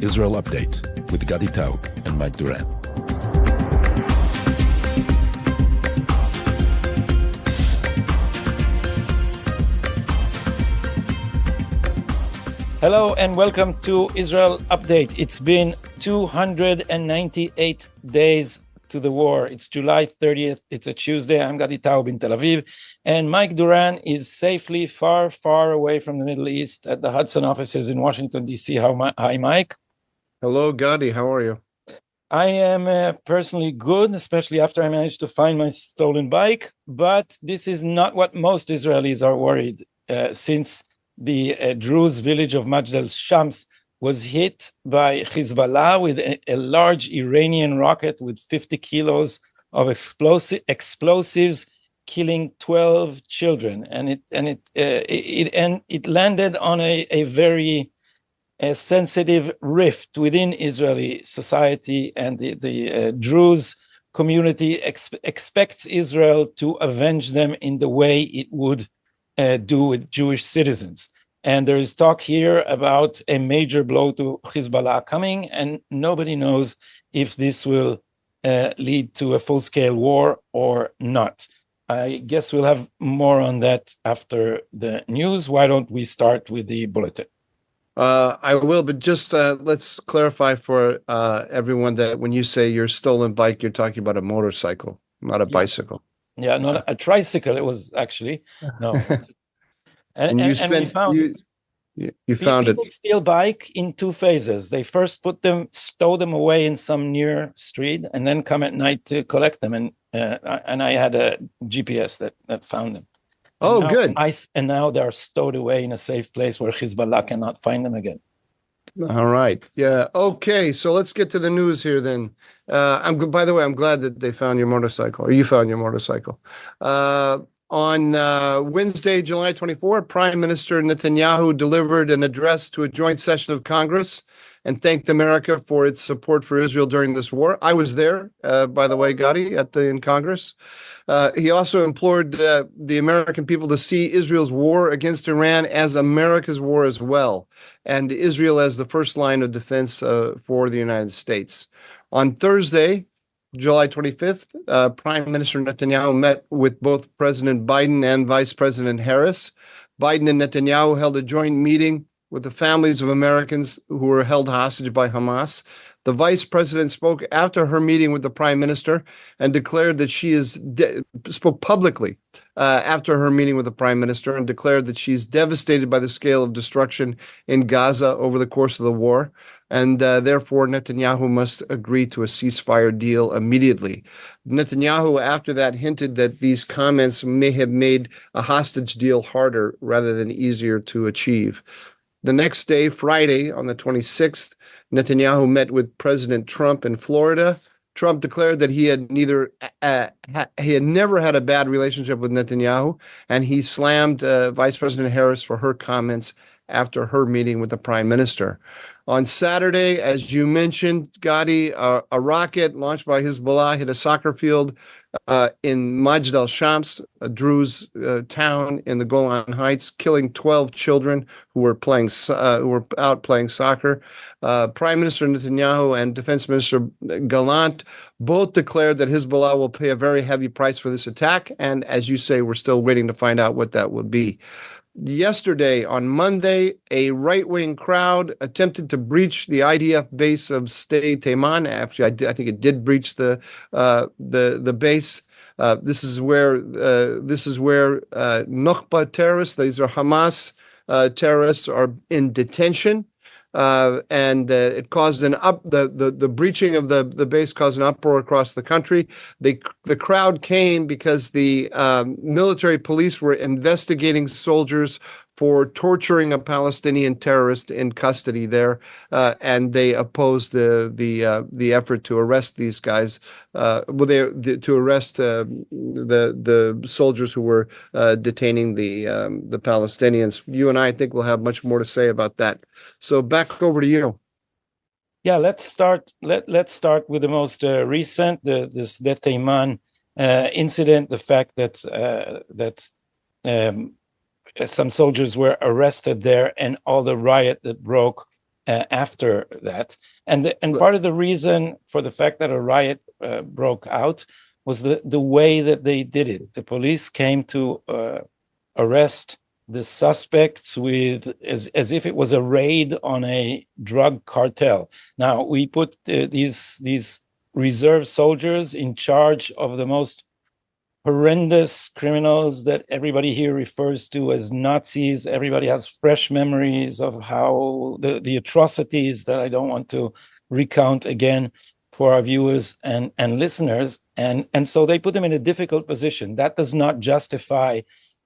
Israel Update with Gadi Tau and Mike Duran. Hello and welcome to Israel Update. It's been 298 days to the war. It's July 30th. It's a Tuesday. I'm Gadi Tau in Tel Aviv. And Mike Duran is safely far, far away from the Middle East at the Hudson offices in Washington, D.C. Hi, Mike. Hello, Gadi. How are you? I am personally good, especially after I managed to find my stolen bike. But this is not what most Israelis are worried since the Druze village of Majd al-Shams was hit by Hezbollah with a large Iranian rocket with 50 kilos of explosives, killing 12 children, and it landed on a very sensitive rift within Israeli society, and the Druze community expects Israel to avenge them in the way it would do with Jewish citizens. And there is talk here about a major blow to Hezbollah coming, and nobody knows if this will lead to a full-scale war or not. I guess we'll have more on that after the news. Why don't we start with the bulletin? I will, but just let's clarify for everyone that when you say your stolen bike, you're talking about a motorcycle, not a bicycle. Yeah, not a tricycle. It was actually no. And we found it. You found People steal bike in two phases. They first stow them away in some near street, and then come at night to collect them. And I had a GPS that found them. Oh, good. And now they're stowed away in a safe place where Hezbollah cannot find them again. All right. Yeah. Okay. So let's get to the news here then. By the way, I'm glad that they found your motorcycle, or you found your motorcycle. On Wednesday, July 24, Prime Minister Netanyahu delivered an address to a joint session of Congress and thanked America for its support for Israel during this war. I was there, by the way, Gadi, in Congress. He also implored the American people to see Israel's war against Iran as America's war as well, and Israel as the first line of defense for the United States. On Thursday, July 25th, Prime Minister Netanyahu met with both President Biden and Vice President Harris. Biden and Netanyahu held a joint meeting with the families of Americans who were held hostage by Hamas. The vice president spoke after her meeting with the prime minister and declared that spoke publicly after her meeting with the prime minister and declared that she's devastated by the scale of destruction in Gaza over the course of the war. And therefore, Netanyahu must agree to a ceasefire deal immediately. Netanyahu, after that, hinted that these comments may have made a hostage deal harder rather than easier to achieve. The next day, Friday, on the 26th, Netanyahu met with President Trump in Florida. Trump declared that he had never had a bad relationship with Netanyahu, and he slammed Vice President Harris for her comments after her meeting with the prime minister. On Saturday, as you mentioned, Gadi, a rocket launched by Hezbollah hit a soccer field in Majd al-Shams, a Druze town in the Golan Heights, killing 12 children who were out playing soccer. Prime Minister Netanyahu and Defense Minister Gallant both declared that Hezbollah will pay a very heavy price for this attack. And as you say, we're still waiting to find out what that will be. Yesterday, on Monday, a right-wing crowd attempted to breach the IDF base of Sde Teiman. Actually, I think it did breach the base. This is where Nokba terrorists, these are Hamas terrorists, are in detention. And it caused the breaching of the base caused an uproar across the country. The crowd came because the military police were investigating soldiers for torturing a Palestinian terrorist in custody there, and they opposed the effort to arrest these guys. To arrest the soldiers who were detaining the Palestinians. You and I think we'll have much more to say about that. So back over to you. Yeah, let's start with the most recent, this Teiman incident. The fact that some soldiers were arrested there, and all the riot that broke after that. And part of the reason for the fact that a riot broke out was the way that they did it. The police came to arrest the suspects as if it was a raid on a drug cartel. Now, we put these reserve soldiers in charge of the most horrendous criminals that everybody here refers to as Nazis. Everybody has fresh memories of how the atrocities that I don't want to recount again for our viewers and listeners. And so they put them in a difficult position. That does not justify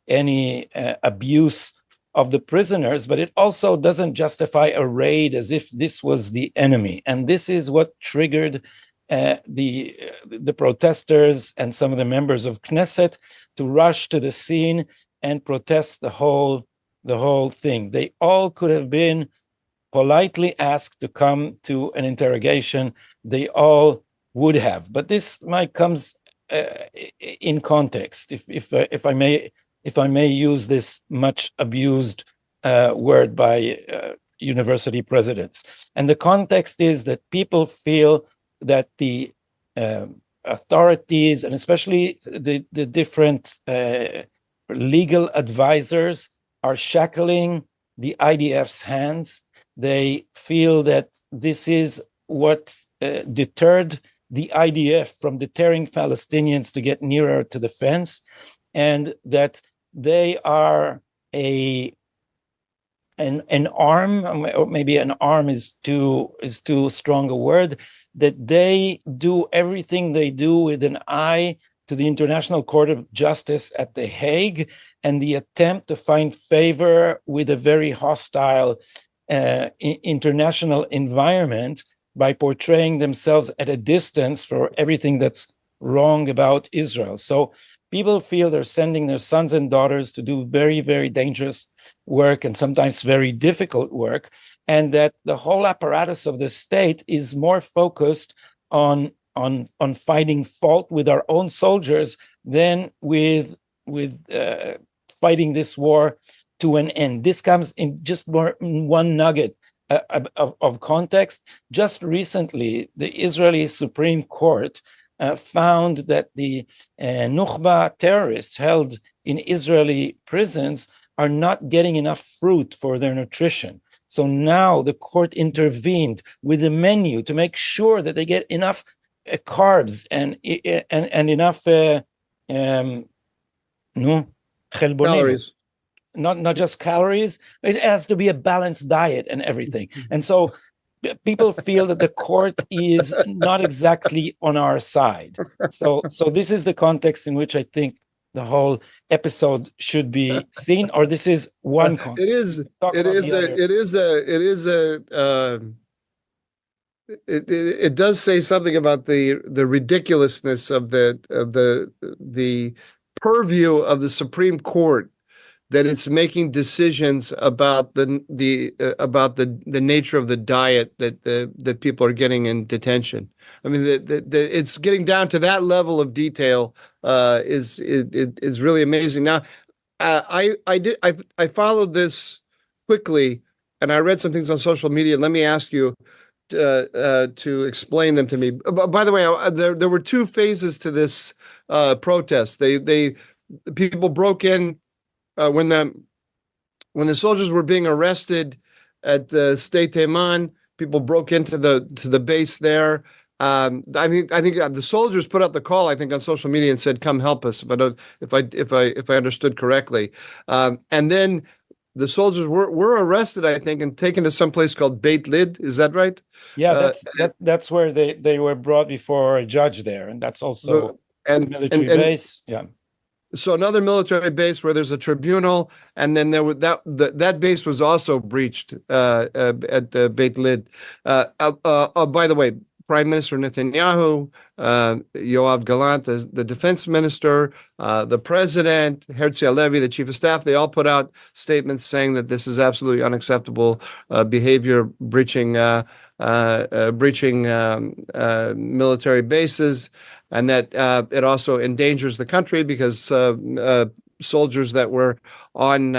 any abuse of the prisoners, but it also doesn't justify a raid as if this was the enemy. And this is what triggered the protesters and some of the members of Knesset to rush to the scene and protest the whole thing. They all could have been politely asked to come to an interrogation. They all would have, but this might comes in context, if I may use this much abused word by university presidents. And the context is that people feel that the authorities, and especially the different legal advisors, are shackling the IDF's hands. They feel that this is what deterred the IDF from deterring Palestinians to get nearer to the fence, and that they are an arm, or maybe an arm is too strong a word, that they do everything they do with an eye to the International Court of Justice at The Hague and the attempt to find favor with a very hostile international environment by portraying themselves at a distance for everything that's wrong about Israel. So people feel they're sending their sons and daughters to do very, very dangerous work and sometimes very difficult work, and that the whole apparatus of the state is more focused on finding fault with our own soldiers than with fighting this war to an end. This comes in just one nugget of context. Just recently, the Israeli Supreme Court found that the Nukhba terrorists held in Israeli prisons are not getting enough fruit for their nutrition. So now the court intervened with the menu to make sure that they get enough carbs and enough Calories. Not just calories. It has to be a balanced diet and everything. And so people feel that the court is not exactly on our side. So this is the context in which I think the whole episode should be seen, or this is one context. It does say something about the ridiculousness of the purview of the Supreme Court, that it's making decisions about the nature of the diet that people are getting in detention. I mean, it's getting down to that level of detail is really amazing. Now, I followed this quickly, and I read some things on social media. Let me ask you to explain them to me. By the way, there were two phases to this protest. People broke in. When the soldiers were being arrested at the State Teiman, people broke into the base there. I think the soldiers put out the call, I think, on social media and said, "Come help us." If I understood correctly, and then the soldiers were arrested, I think, and taken to some place called Beit Lid. Is that right? Yeah, that's where they were brought before a judge there, and that's also a military base. Yeah. So another military base where there's a tribunal, and then there was that base was also breached at Beit Lid. By the way, Prime Minister Netanyahu, Yoav Gallant, the defense minister, the president, Herzi Halevi, the chief of staff, they all put out statements saying that this is absolutely unacceptable behavior, breaching military bases, and that it also endangers the country because soldiers that were on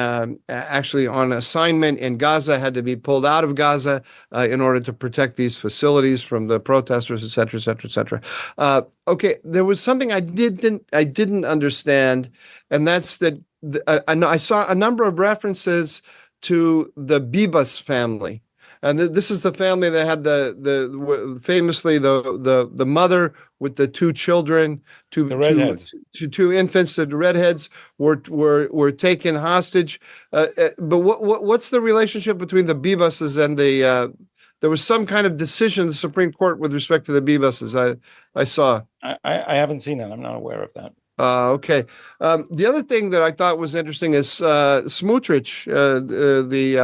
actually on assignment in Gaza had to be pulled out of Gaza in order to protect these facilities from the protesters, et cetera, et cetera, et cetera. Okay, there was something I didn't understand, and that's that I saw a number of references to the Bibas family. And this is the family that had famously the mother with the two children, two infants, the redheads were taken hostage. But what's the relationship between the Bibases and the? There was some kind of decision in the Supreme Court with respect to the Bibases. I saw. I haven't seen that. I'm not aware of that. Okay. The other thing that I thought was interesting is Smotrich, the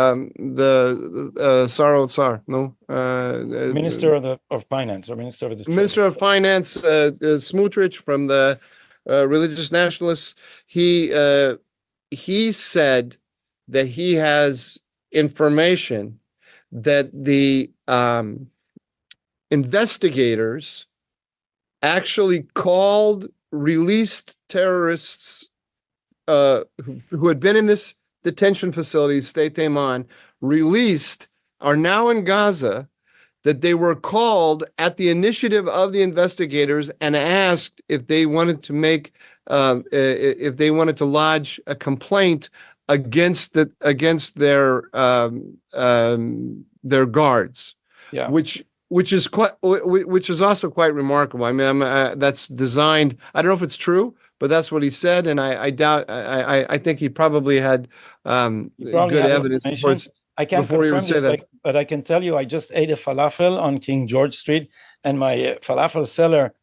Minister of Finance or Minister of the Minister of Finance, Smotrich from the Religious Nationalists. He said that he has information that the investigators actually called released terrorists who had been in this detention facility, State Teiman, released, are now in Gaza, that they were called at the initiative of the investigators and asked if they wanted to make, if they wanted to lodge a complaint against their guards, yeah, which is also quite remarkable. I mean, that's designed. I don't know if it's true, but that's what he said, and I doubt. I think he probably had good evidence before. I can't confirm this, but I can tell you, I just ate a falafel on King George Street, and my falafel seller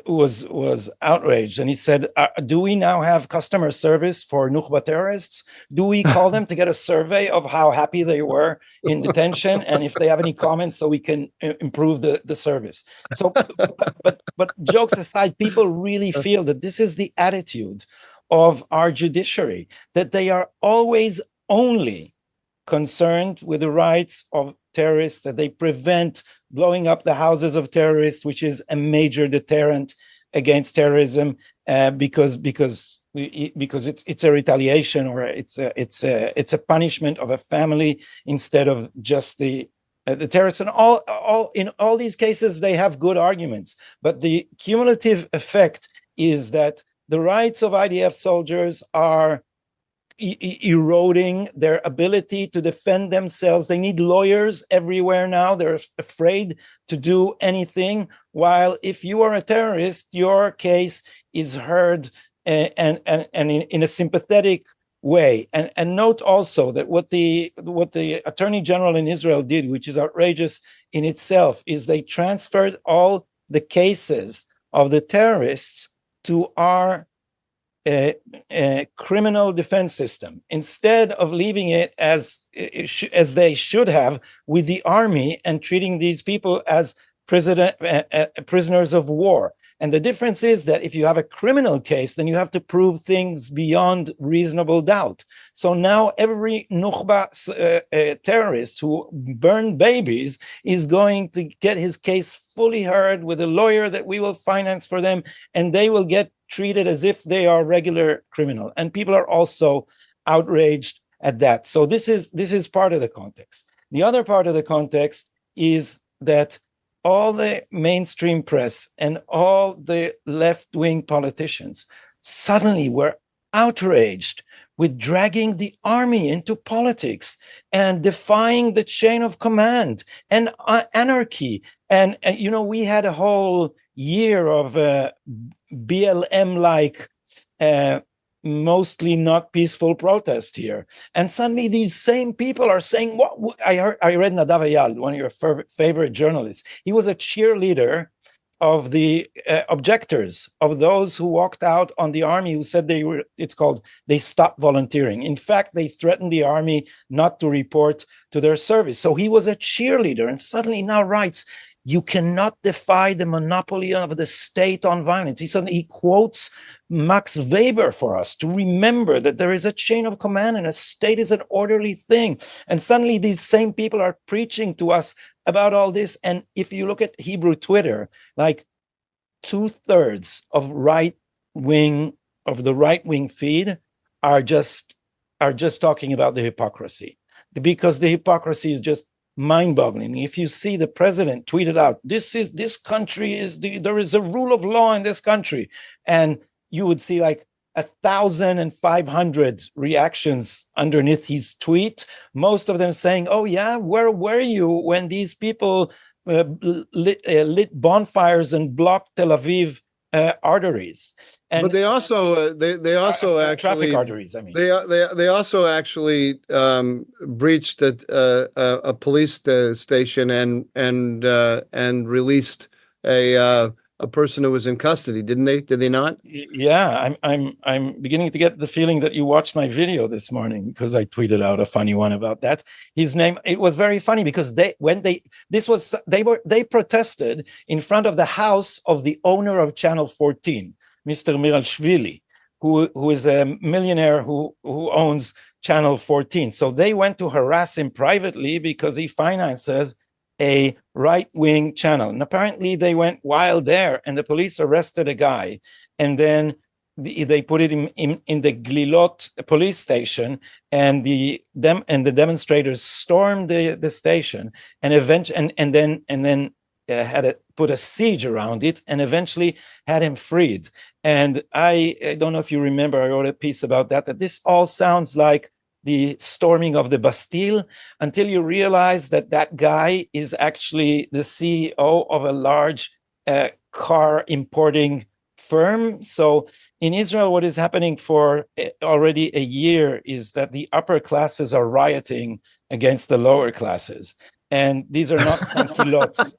was outraged, and he said, "Do we now have customer service for Nukhba terrorists? Do we call them to get a survey of how happy they were in detention, and if they have any comments, so we can improve the service?" So, but jokes aside, people really feel that this is the attitude of our judiciary, that they are always only concerned with the rights of terrorists, that they prevent blowing up the houses of terrorists, which is a major deterrent against terrorism, because it's a retaliation, or it's a punishment of a family instead of just the terrorists. And in all these cases, they have good arguments, but the cumulative effect is that the rights of IDF soldiers are eroding their ability to defend themselves. They need lawyers everywhere now. They're afraid to do anything. While if you are a terrorist, your case is heard and in a sympathetic way. And note also that what the Attorney General in Israel did, which is outrageous in itself, is they transferred all the cases of the terrorists to our criminal defense system, instead of leaving it as they should have with the army and treating these people as prisoners of war. And the difference is that if you have a criminal case, then you have to prove things beyond reasonable doubt. So now every Nukhba terrorist who burned babies is going to get his case fully heard with a lawyer that we will finance for them, and they will get treated as if they are regular criminal. And people are also outraged at that. So this is part of the context. The other part of the context is that all the mainstream press and all the left-wing politicians suddenly were outraged with dragging the army into politics and defying the chain of command and anarchy. And you know, we had a whole year of BLM-like mostly not peaceful protest here, and suddenly these same people are saying, "What?" I read Nadav Eyal, one of your favorite journalists. He was a cheerleader of the objectors, of those who walked out on the army, who said they stopped volunteering. In fact, they threatened the army not to report to their service. So he was a cheerleader, and suddenly now writes, "You cannot defy the monopoly of the state on violence." He quotes Max Weber for us to remember that there is a chain of command and a state is an orderly thing. And suddenly these same people are preaching to us about all this. And if you look at Hebrew Twitter, like 2/3 of right-wing the right-wing feed are just talking about the hypocrisy, because the hypocrisy is just mind-boggling. If you see the president tweeted out, this country there is a rule of law in this country, and you would see like 1,500 reactions underneath his tweet, most of them saying, "Oh yeah, where were you when these people lit bonfires and blocked Tel Aviv arteries?" And but they also actually traffic arteries. I mean, they also actually breached a police station and released a person who was in custody, didn't they? Did they not? Yeah, I'm beginning to get the feeling that you watched my video this morning, because I tweeted out a funny one about that. His name, it was very funny because they protested in front of the house of the owner of Channel 14, Mr. Miralshvili, who is a millionaire who owns Channel 14. So they went to harass him privately because he finances a right-wing channel. And apparently they went wild there, and the police arrested a guy, and then they put it in the Glilot police station, and the demonstrators stormed the station, and then put a siege around it, and eventually had him freed. And I don't know if you remember, I wrote a piece about that this all sounds like the storming of the Bastille, until you realize that guy is actually the CEO of a large car importing firm. So in Israel, what is happening for already a year is that the upper classes are rioting against the lower classes. And these are not sans-culottes.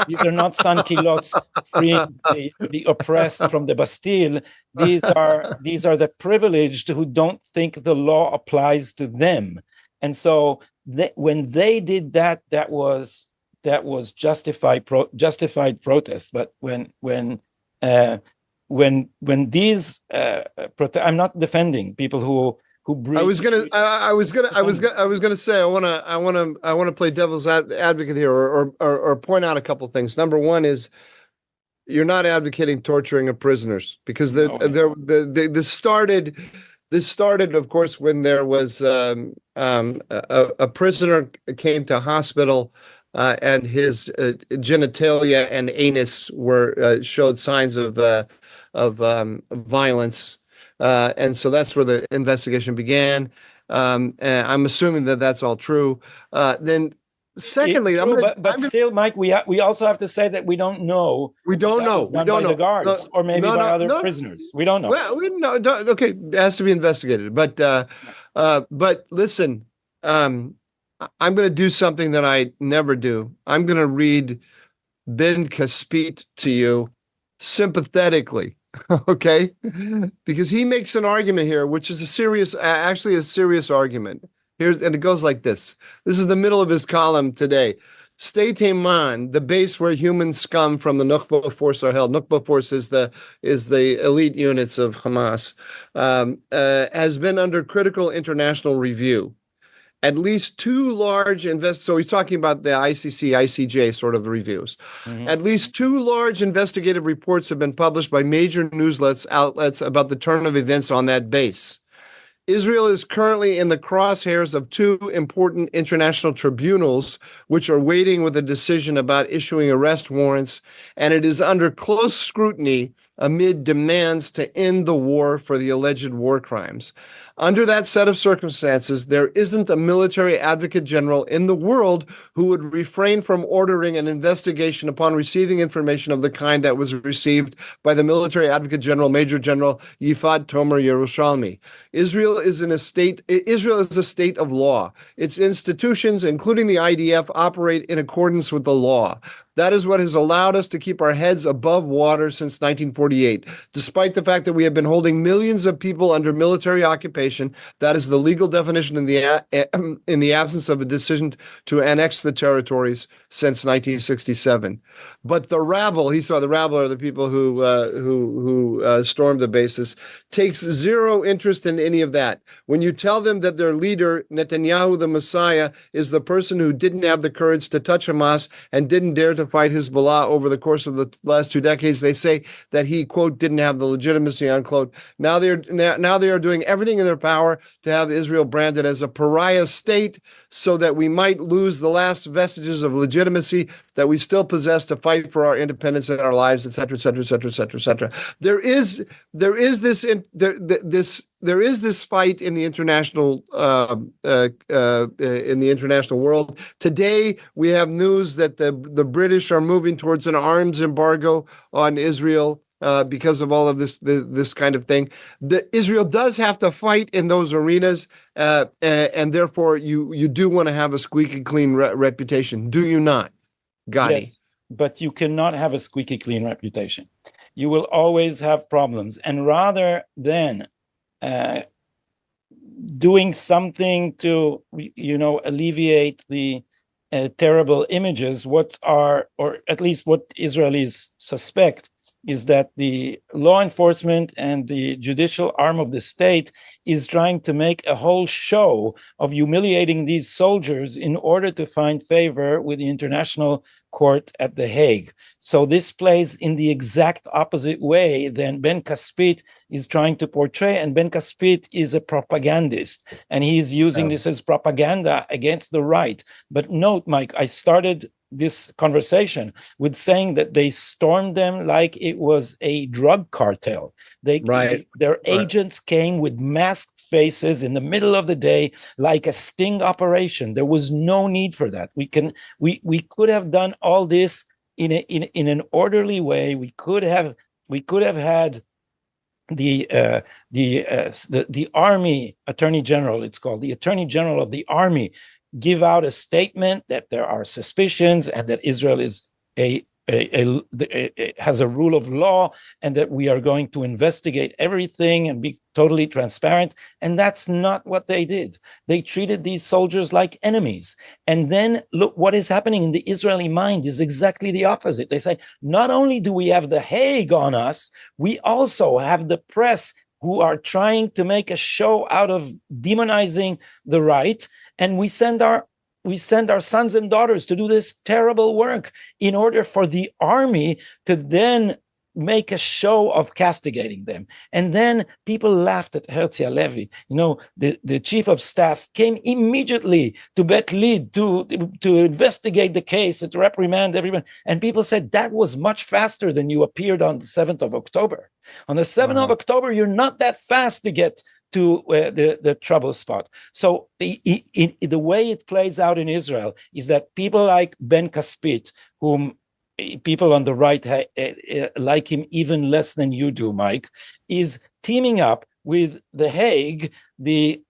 These are not sans-culottes freeing the oppressed from the Bastille. These are the privileged who don't think the law applies to them. And so when they did that, that was justified protest. But when these I'm not defending people who I was gonna say I want to play devil's advocate here, or point out a couple of things. Number one is, you're not advocating torturing of prisoners, because this started, of course, when there was a prisoner came to hospital and his genitalia and anus showed signs of violence. And so that's where the investigation began. And I'm assuming that that's all true. Then, secondly, still, Mike, we also have to say that we don't know. We don't know. We don't know the guards, or maybe by other prisoners. We don't know. Well, okay, it has to be investigated. But listen, I'm going to do something that I never do. I'm going to read Ben Caspit to you sympathetically. Okay, because he makes an argument here, which is a serious argument. And it goes like this. This is the middle of his column today. State Teiman, the base where human scum from the Nukba force are held. Nukba force is the elite units of Hamas. Has been under critical international review. At least two large so he's talking about the ICC, ICJ sort of reviews. Mm-hmm. At least two large investigative reports have been published by major news outlets about the turn of events on that base. Israel is currently in the crosshairs of two important international tribunals, which are waiting with a decision about issuing arrest warrants, and it is under close scrutiny amid demands to end the war for the alleged war crimes. Under that set of circumstances, there isn't a military advocate general in the world who would refrain from ordering an investigation upon receiving information of the kind that was received by the military advocate general, Major General Yifat Tomer Yerushalmi. Israel is a state of law. Its institutions, including the IDF, operate in accordance with the law. That is what has allowed us to keep our heads above water since 1948. Despite the fact that we have been holding millions of people under military occupation, that is the legal definition in the absence of a decision to annex the territories since 1967. But the rabble, he saw the rabble are the people who stormed the bases, takes zero interest in any of that. When you tell them that their leader, Netanyahu, the Messiah, is the person who didn't have the courage to touch Hamas and didn't dare to to fight Hezbollah over the course of the last 2 decades. They say that he, quote, didn't have the legitimacy, unquote. Now they are doing everything in their power to have Israel branded as a pariah state so that we might lose the last vestiges of legitimacy that we still possess to fight for our independence and our lives, et cetera, et cetera, et cetera, et cetera, et cetera. There is this fight in the international world. Today, we have news that the British are moving towards an arms embargo on Israel because of all of this kind of thing. Israel does have to fight in those arenas, and therefore you do want to have a squeaky clean reputation, do you not, Gadi? Yes, but you cannot have a squeaky clean reputation. You will always have problems, and rather than doing something to, alleviate the terrible images, or at least what Israelis suspect, is that the law enforcement and the judicial arm of the state is trying to make a whole show of humiliating these soldiers in order to find favor with the International Court at The Hague. So this plays in the exact opposite way than Ben Caspit is trying to portray, and Ben Caspit is a propagandist, and he's using this as propaganda against the right. But note, Mike, I started this conversation with saying that they stormed them like it was a drug cartel. Their agents came with masked faces in the middle of the day like a sting operation. There was no need for that. We could have done all this in an orderly way. We could have had the Army Attorney General, it's called the Attorney General of the Army, give out a statement that there are suspicions and that Israel is has a rule of law and that we are going to investigate everything and be totally transparent. And that's not what they did. They treated these soldiers like enemies. And then look, what is happening in the Israeli mind is exactly the opposite. They say, not only do we have The Hague on us, we also have the press who are trying to make a show out of demonizing the right. And we send our sons and daughters to do this terrible work in order for the army to then make a show of castigating them. And then people laughed at Herzi Halevi. The chief of staff came immediately to Bet Lid to investigate the case and to reprimand everyone. And people said that was much faster than you appeared on the 7th of October. On the 7th of October, you're not that fast to get to the trouble spot. So the way it plays out in Israel is that people like Ben Caspit, whom people on the right like him even less than you do, Mike, is teaming up with The Hague, the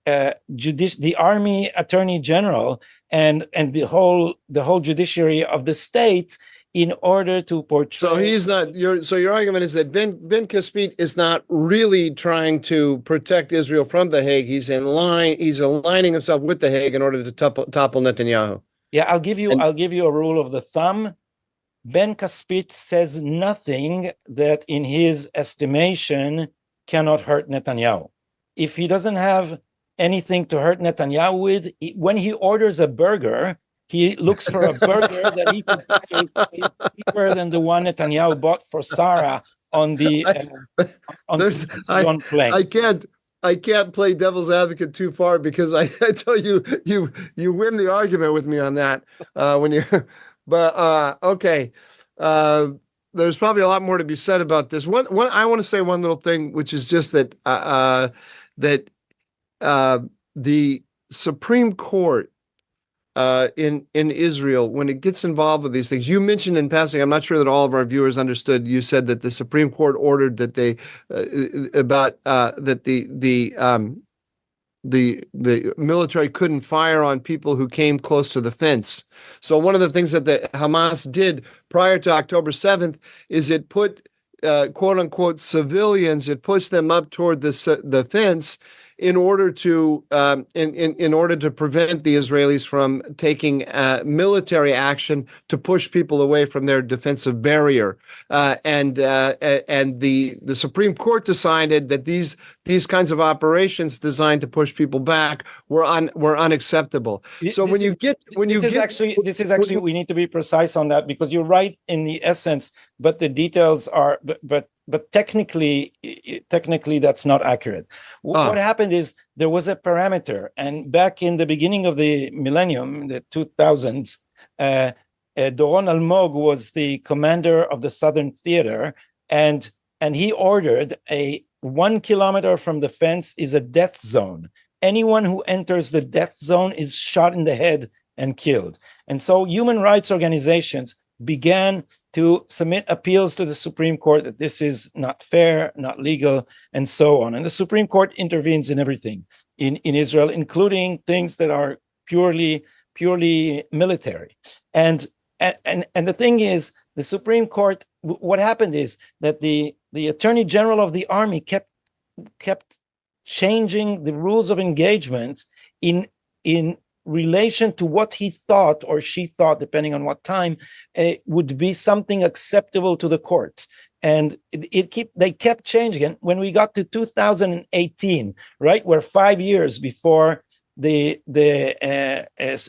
Army Attorney General, and the whole judiciary of the state, in order to portray. So he's not. Your argument is that Ben Caspit is not really trying to protect Israel from The Hague. He's aligning himself with The Hague in order to topple Netanyahu. Yeah, I'll give you a rule of the thumb. Ben Caspit says nothing that, in his estimation, cannot hurt Netanyahu. If he doesn't have anything to hurt Netanyahu with, when he orders a burger, he looks for a burger that he can say is cheaper than the one Netanyahu bought for Sarah on the plane. I can't play devil's advocate too far, because I tell you win the argument with me on that when you're. But okay, there's probably a lot more to be said about this. One I want to say one little thing, which is just that the Supreme Court in Israel, when it gets involved with these things, you mentioned in passing, I'm not sure that all of our viewers understood, you said that the Supreme Court ordered that the military couldn't fire on people who came close to the fence. So one of the things that the Hamas did prior to October 7th is it put quote unquote civilians, it pushed them up toward the fence in order to in order to prevent the Israelis from taking military action to push people away from their defensive barrier. And the Supreme Court decided that these kinds of operations designed to push people back were unacceptable. So this is actually we need to be precise on that, because you're right in the essence, but the details are but technically that's not accurate. What happened is there was a parameter, and back in the beginning of the millennium, the 2000s, Doron Almog was the commander of the Southern Theater, and he ordered 1 kilometer from the fence is a death zone. Anyone who enters the death zone is shot in the head and killed. And so human rights organizations began to submit appeals to the Supreme Court that this is not fair, not legal, and so on. And the Supreme Court intervenes in everything in Israel, including things that are purely military. And the thing is, the Supreme Court, what happened is that the Attorney General of the Army kept changing the rules of engagement in relation to what he thought or she thought, depending on what time, would be something acceptable to the court. And they kept changing. And when we got to 2018, right, we're 5 years before the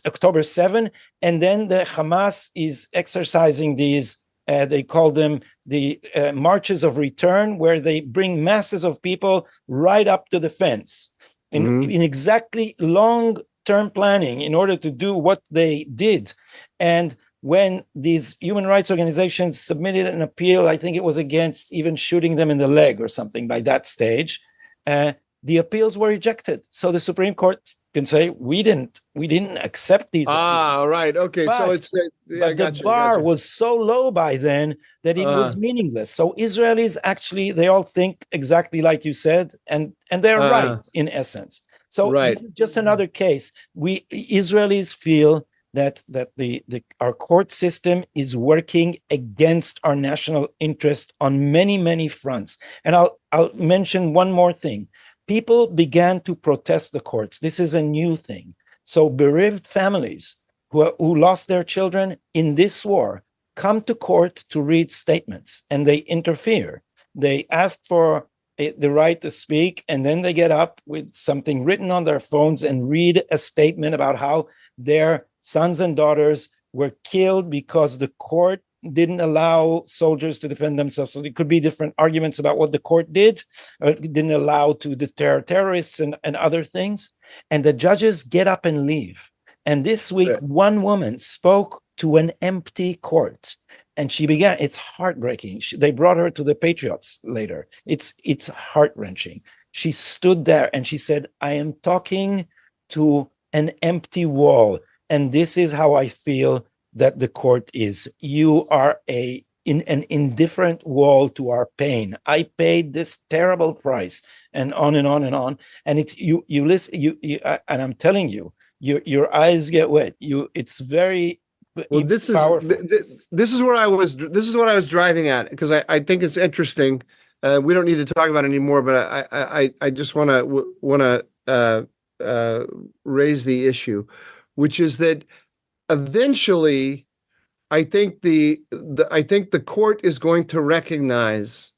October 7, and then the Hamas is exercising these, they call them the marches of return, where they bring masses of people right up to the fence in exactly long-term planning in order to do what they did. And when these human rights organizations submitted an appeal, I think it was against even shooting them in the leg or something by that stage, the appeals were rejected. So the Supreme Court can say, we didn't accept these appeals. Right. Okay. But, so it's the bar was so low by then that it was meaningless. So Israelis actually, they all think exactly like you said, and they're right in essence. So this is just another case. We Israelis feel that our court system is working against our national interest on many fronts. And I'll mention one more thing. People began to protest the courts. This is a new thing. So bereaved families who lost their children in this war come to court to read statements, and they interfere. They ask for the right to speak, and then they get up with something written on their phones and read a statement about how their sons and daughters were killed because the court didn't allow soldiers to defend themselves. So there could be different arguments about what the court did, or didn't allow to deter terrorists and other things. And the judges get up and leave. And this week, one woman spoke to an empty court, and she began, it's heartbreaking. They brought her to the Patriots later. It's heart-wrenching. She stood there and she said, I am talking to an empty wall. And this is how I feel that the court is. You are an indifferent wall to our pain. I paid this terrible price, and on and on and on. And it's you listen, and I'm telling you, your eyes get wet. It's very this is powerful. This is what I was driving at, because I think it's interesting. We don't need to talk about it anymore, but I just want to raise the issue, which is that eventually, I think the court is going to recognize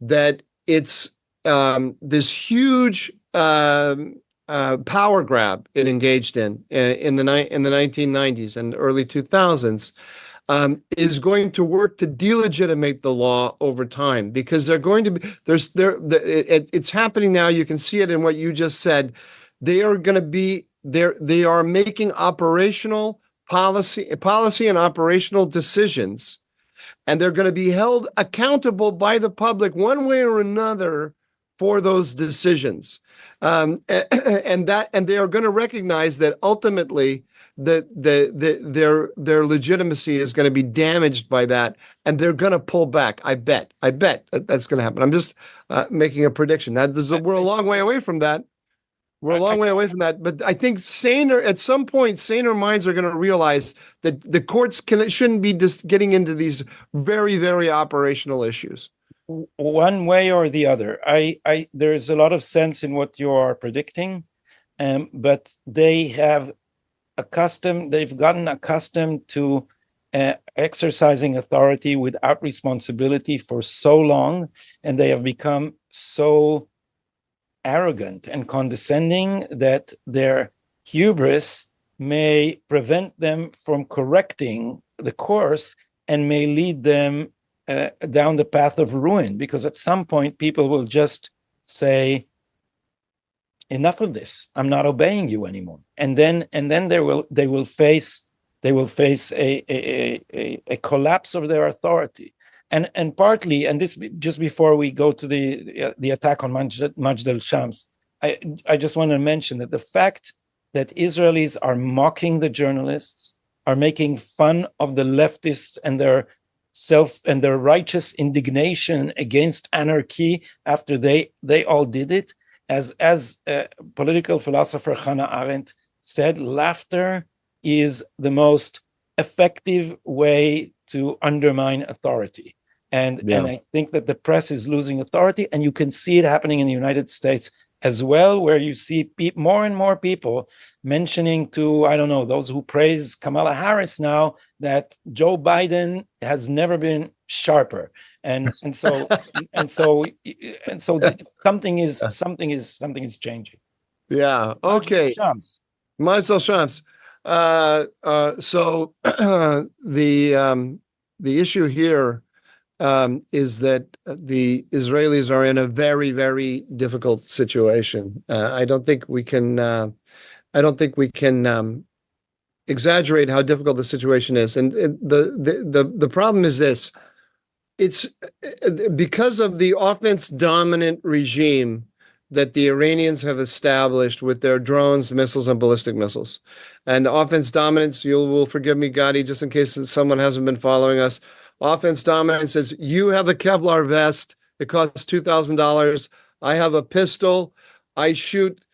that it's this huge power grab it engaged in the 1990s and early 2000s is going to work to delegitimate the law over time, because they're going to be it's happening now. You can see it in what you just said. They are going to be they are making operational policy and operational decisions, and they're going to be held accountable by the public one way or another for those decisions, and they are going to recognize that ultimately their legitimacy is going to be damaged by that, and they're going to pull back. I bet that's going to happen. I'm just making a prediction. We're a long way away from that. We're a long way away from that, but I think at some point, saner minds are going to realize that the courts shouldn't be just getting into these very, very operational issues. one way or the other. There's a lot of sense in what you are predicting, but they've gotten accustomed to exercising authority without responsibility for so long, and they have become so arrogant and condescending that their hubris may prevent them from correcting the course and may lead them down the path of ruin, because at some point people will just say, enough of this, I'm not obeying you anymore, and then they will face a collapse of their authority. And partly, and this just before we go to the attack on Majd al-Shams, I just want to mention that the fact that Israelis are mocking the journalists, are making fun of the leftists and their righteous indignation against anarchy after they all did it, as political philosopher Hannah Arendt said, laughter is the most effective way to undermine authority. And I think that the press is losing authority, and you can see it happening in the United States as well, where you see more and more people mentioning to, I don't know, those who praise Kamala Harris now, that Joe Biden has never been sharper. And so something is changing. Yeah. Okay. Majd al-Shams. So the issue here is that the Israelis are in a very, very difficult situation. I don't think we can exaggerate how difficult the situation is. And the problem is this: it's because of the offense dominant regime that the Iranians have established with their drones, missiles, and ballistic missiles. And offense dominance, you will forgive me, Gadi, just in case someone hasn't been following us. Offense dominance says, you have a Kevlar vest, it costs $2,000. I have a pistol. I shoot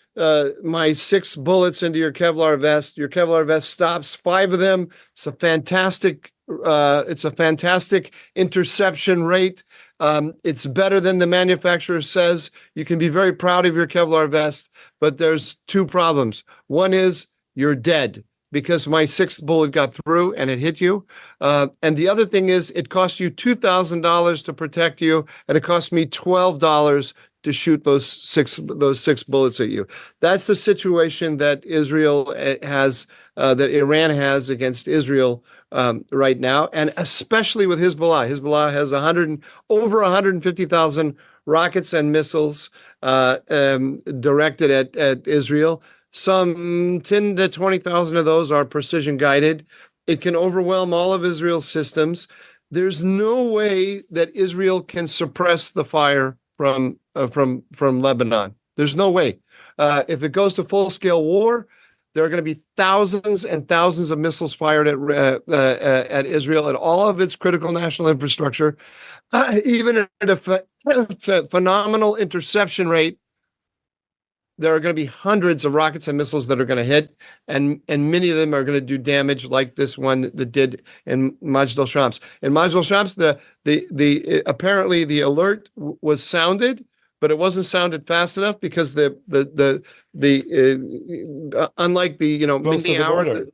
my 6 bullets into your Kevlar vest. Your Kevlar vest stops 5 of them. It's a fantastic interception rate. It's better than the manufacturer says. You can be very proud of your Kevlar vest, but there's 2 problems. One is you're dead because my 6th bullet got through and it hit you. And the other thing is it costs you $2,000 to protect you, and it cost me $12 to shoot those six bullets at you. That's the situation that Iran has against Israel right now, and especially with Hezbollah. Hezbollah has over 150,000 rockets and missiles directed at Israel. Some 10 to 20,000 of those are precision guided. It can overwhelm all of Israel's systems. There's no way that Israel can suppress the fire from Lebanon. There's no way. If it goes to full-scale war, there are going to be thousands and thousands of missiles fired at Israel and all of its critical national infrastructure. Even at a phenomenal interception rate, there are going to be hundreds of rockets and missiles that are going to hit, and many of them are going to do damage like this one that did in Majd al-Shams. In Majd al-Shams, apparently the alert was sounded, but it wasn't sounded fast enough because unlike many hours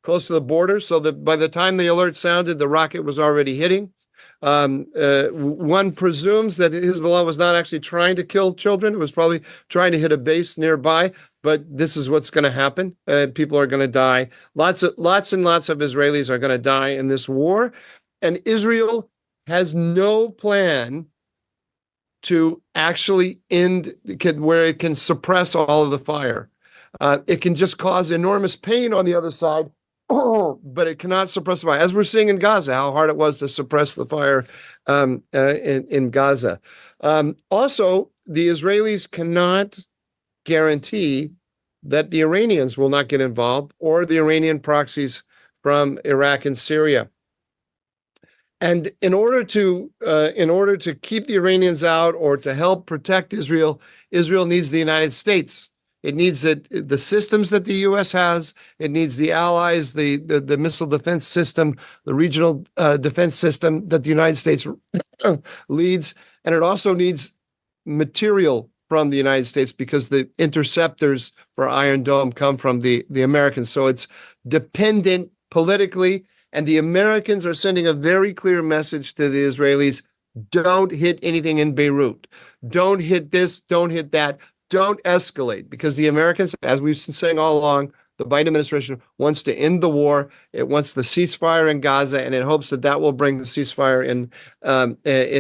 close to the border, so that by the time the alert sounded, the rocket was already hitting. One presumes that Hezbollah was not actually trying to kill children. It was probably trying to hit a base nearby, but this is what's going to happen. People are going to die. Lots and lots of Israelis are going to die in this war. And Israel has no plan to actually end where it can suppress all of the fire. It can just cause enormous pain on the other side, but it cannot suppress the fire, as we're seeing in Gaza, how hard it was to suppress the fire in Gaza. Also, the Israelis cannot guarantee that the Iranians will not get involved, or the Iranian proxies from Iraq and Syria. And in order to keep the Iranians out or to help protect Israel, Israel needs the United States. It needs the systems that the U.S. has. It needs the allies, the missile defense system, the regional defense system that the United States leads. and it also needs material from the United States because the interceptors for Iron Dome come from the Americans. So it's dependent politically, and the Americans are sending a very clear message to the Israelis: don't hit anything in Beirut. Don't hit this, don't hit that, don't escalate, because the Americans, as we've been saying all along, the Biden administration wants to end the war. It wants the ceasefire in Gaza, and it hopes that will bring the ceasefire in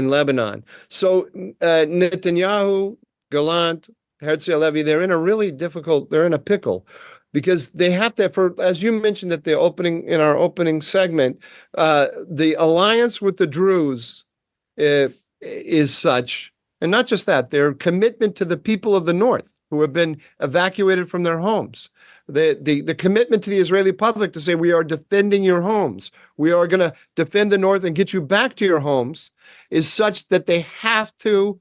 Lebanon. So Netanyahu, Gallant, Herzl Levy, they're in a pickle, because they have to, as you mentioned in our opening segment, the alliance with the Druze is such, and not just that, their commitment to the people of the north who have been evacuated from their homes. The commitment to the Israeli public to say, we are defending your homes, we are going to defend the north and get you back to your homes, is such that they have to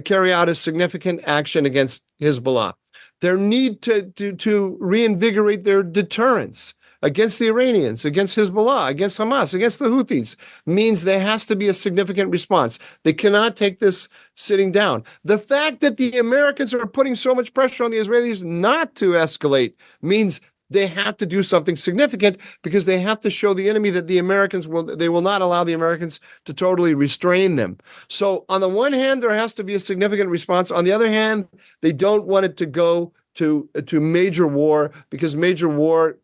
carry out a significant action against Hezbollah. Their need to reinvigorate their deterrence against the Iranians, against Hezbollah, against Hamas, against the Houthis, means there has to be a significant response. They cannot take this sitting down. The fact that the Americans are putting so much pressure on the Israelis not to escalate means they have to do something significant, because they have to show the enemy that they will not allow the Americans to totally restrain them. So on the one hand, there has to be a significant response. On the other hand, they don't want it to go to major war, because major war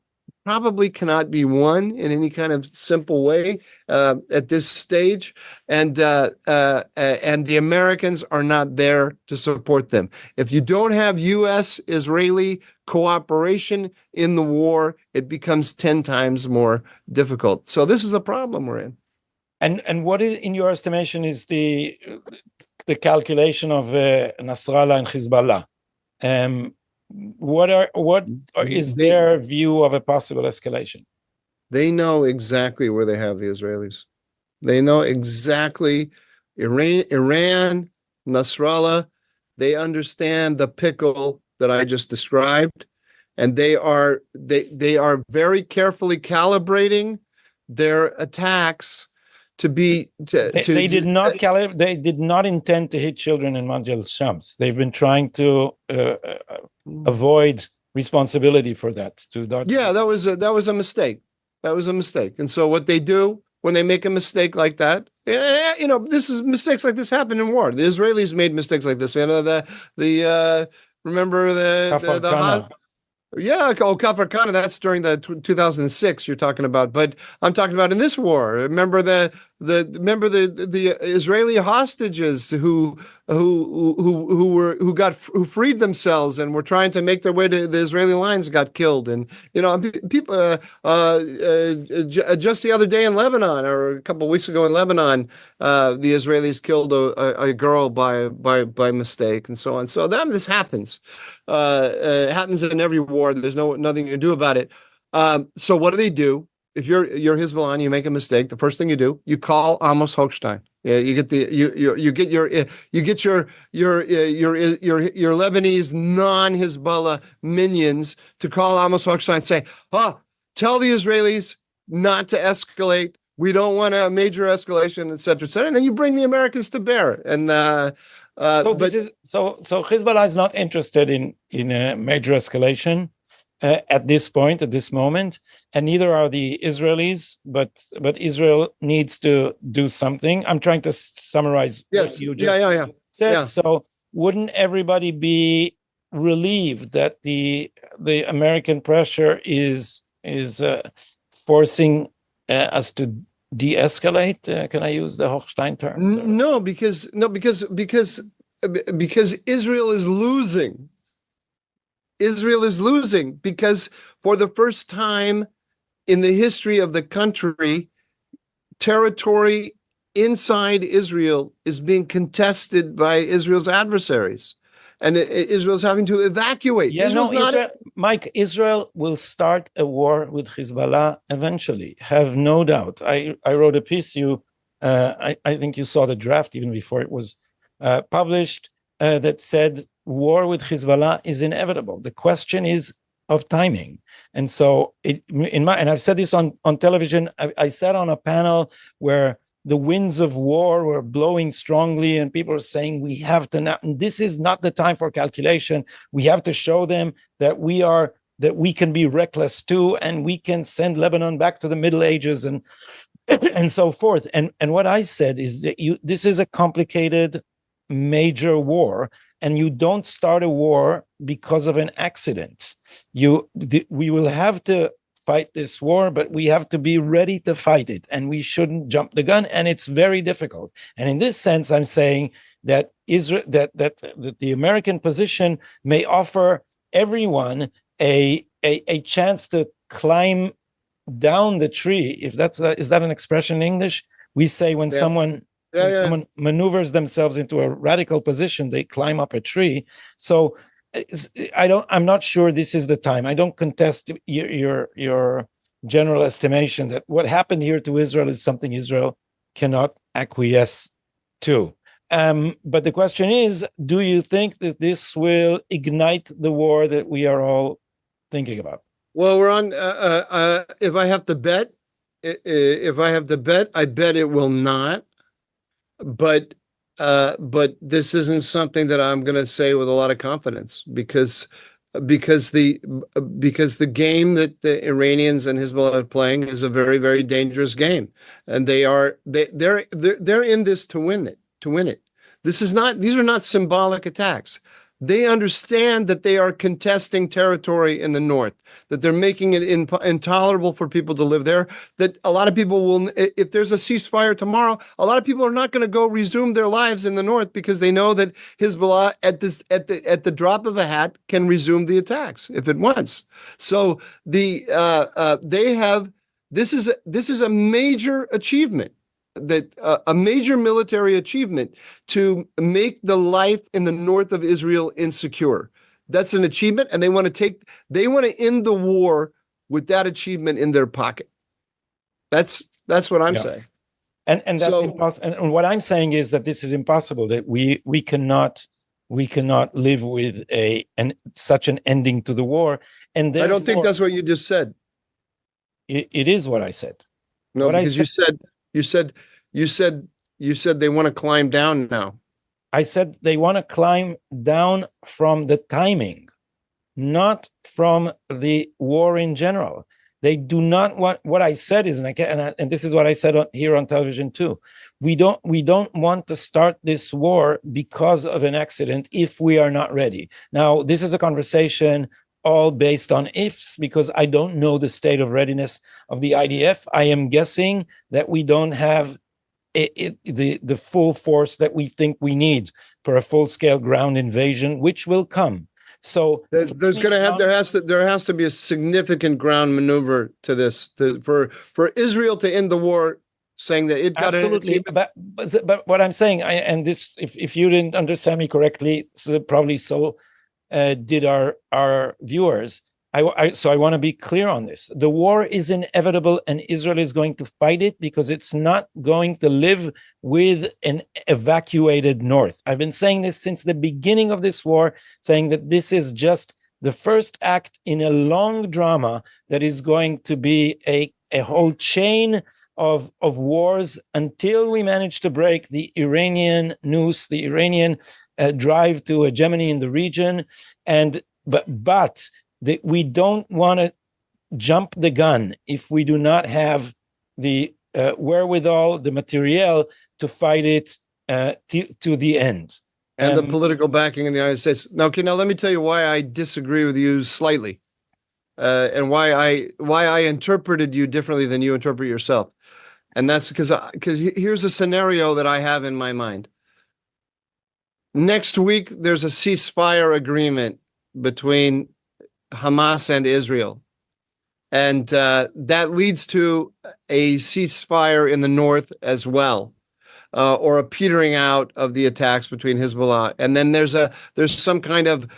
probably cannot be won in any kind of simple way at this stage, and the Americans are not there to support them. If you don't have U.S.-Israeli cooperation in the war, it becomes 10 times more difficult. So this is a problem we're in. And what is, in your estimation, is the calculation of Nasrallah and Hezbollah? What is their view of a possible escalation? They know exactly where they have the Israelis. They know exactly Iran, Nasrallah. They understand the pickle that I just described, and they are very carefully calibrating their attacks to be. They did not intend to hit children in Manjal Shams. They've been trying to avoid responsibility for that. Yeah, that was a mistake. That was a mistake. And so what they do when they make a mistake like that, mistakes like this happen in war. The Israelis made mistakes like this. Remember the Kafar Khan, that's during the 2006 you're talking about, but I'm talking about in this war. Remember the Israeli hostages who freed themselves and were trying to make their way to the Israeli lines, got killed. And people just the other day in Lebanon, or a couple of weeks ago in Lebanon, the Israelis killed a girl by mistake, and so on. So this happens. It happens in every war. There's nothing you can do about it. So what do? If you're Hezbollah and you make a mistake, the first thing you do, you call Amos Hochstein. Yeah, you get your Lebanese non-Hezbollah minions to call Amos Hochstein and say, tell the Israelis not to escalate. We don't want a major escalation, et cetera, et cetera. And then you bring the Americans to bear. And so Hezbollah is not interested in a major escalation at this moment, and neither are the Israelis. But Israel needs to do something. I'm trying to summarize what you just said. Yeah. So wouldn't everybody be relieved that the American pressure is forcing us to de-escalate? Can I use the Hochstein term? No, because Israel is losing. Israel is losing because for the first time in the history of the country, territory inside Israel is being contested by Israel's adversaries, and Israel's having to evacuate. Israel will start a war with Hezbollah eventually, have no doubt. I wrote a piece. I think you saw the draft even before it was published, that said war with Hezbollah is inevitable. The question is of timing. And so and I've said this on television. I sat on a panel where the winds of war were blowing strongly, and people are saying we have to now. And this is not the time for calculation. We have to show them that we can be reckless too, and we can send Lebanon back to the Middle Ages and and so forth. And what I said is that this is a complicated, major war, and you don't start a war because of an accident. We will have to fight this war, but we have to be ready to fight it, and we shouldn't jump the gun. And it's very difficult. And in this sense, I'm saying that Israel, that the American position may offer everyone a chance to climb down the tree. If is that an expression in English? We say when someone maneuvers themselves into a radical position, they climb up a tree. So I'm not sure this is the time. I don't contest your general estimation that what happened here to Israel is something Israel cannot acquiesce to. But the question is, do you think that this will ignite the war that we are all thinking about? Well, we're on. If I have to bet, I bet it will not. But this isn't something that I'm going to say with a lot of confidence because the game that the Iranians and Hezbollah are playing is a very, very dangerous game, and they're in this to win it. These are not symbolic attacks. They understand that they are contesting territory in the north, that they're making it intolerable for people to live there, that a lot of people will, if there's a ceasefire tomorrow, a lot of people are not going to go resume their lives in the north because they know that Hezbollah at the drop of a hat can resume the attacks if it wants. So this is a major achievement. That a major military achievement to make the life in the north of Israel insecure. That's an achievement, and they want to end the war with that achievement in their pocket. That's what I'm saying. And that's impossible. And what I'm saying is that this is impossible. That we cannot live with such an ending to the war. And I don't think that's what you just said. It is what I said. No, because you said they want to climb down now. I said they want to climb down from the timing, not from the war in general. They do not want. What I said is, and this is what I said here on television too. We don't want to start this war because of an accident if we are not ready. Now, this is a conversation all based on ifs, because I don't know the state of readiness of the IDF. I am guessing that we don't have the full force that we think we need for a full-scale ground invasion, which will come. So there has to be a significant ground maneuver to this for Israel to end the war, saying that it got absolutely. But what I'm saying, and this, if you didn't understand me correctly, so probably so did our viewers. So I want to be clear on this. The war is inevitable, and Israel is going to fight it because it's not going to live with an evacuated north. I've been saying this since the beginning of this war, saying that this is just the first act in a long drama that is going to be a whole chain of wars until we manage to break the Iranian noose, the Iranian drive to hegemony in the region. But we don't want to jump the gun if we do not have the wherewithal, the materiel to fight it to the end. And the political backing in the United States. Now, let me tell you why I disagree with you slightly, and why I interpreted you differently than you interpret yourself. And that's because here's a scenario that I have in my mind. Next week, there's a ceasefire agreement between Hamas and Israel. And that leads to a ceasefire in the north as well, or a petering out of the attacks between Hezbollah. And then there's some kind of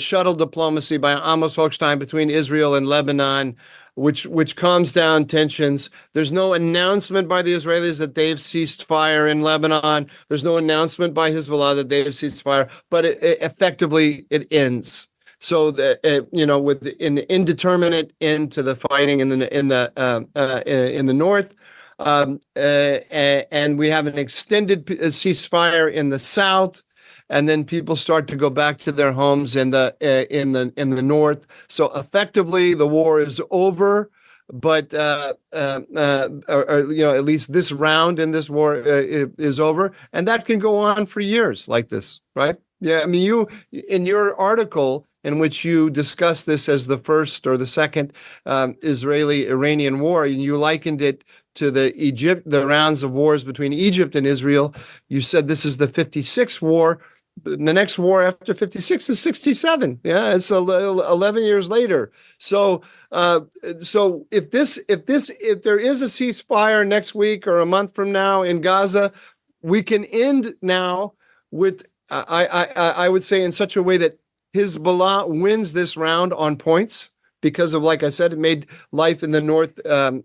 shuttle diplomacy by Amos Hochstein between Israel and Lebanon, which calms down tensions. There's no announcement by the Israelis that they've ceased fire in Lebanon. There's no announcement by Hezbollah that they've ceased fire, but effectively it ends. So that with an indeterminate end to the fighting in the north, And we have an extended ceasefire in the south, and then people start to go back to their homes in the north. So effectively, the war is over. But at least this round in this war is over, and that can go on for years like this, right? Yeah, I mean, you in your article in which you discuss this as the first or the second Israeli-Iranian war, you likened it to the rounds of wars between Egypt and Israel. You said this is the 56th war. The next war after 56 is 67. Yeah, it's 11 years later. So if there is a ceasefire next week or a month from now in Gaza, we can end now with I would say in such a way that Hezbollah wins this round on points, because of, like I said, it made life in the north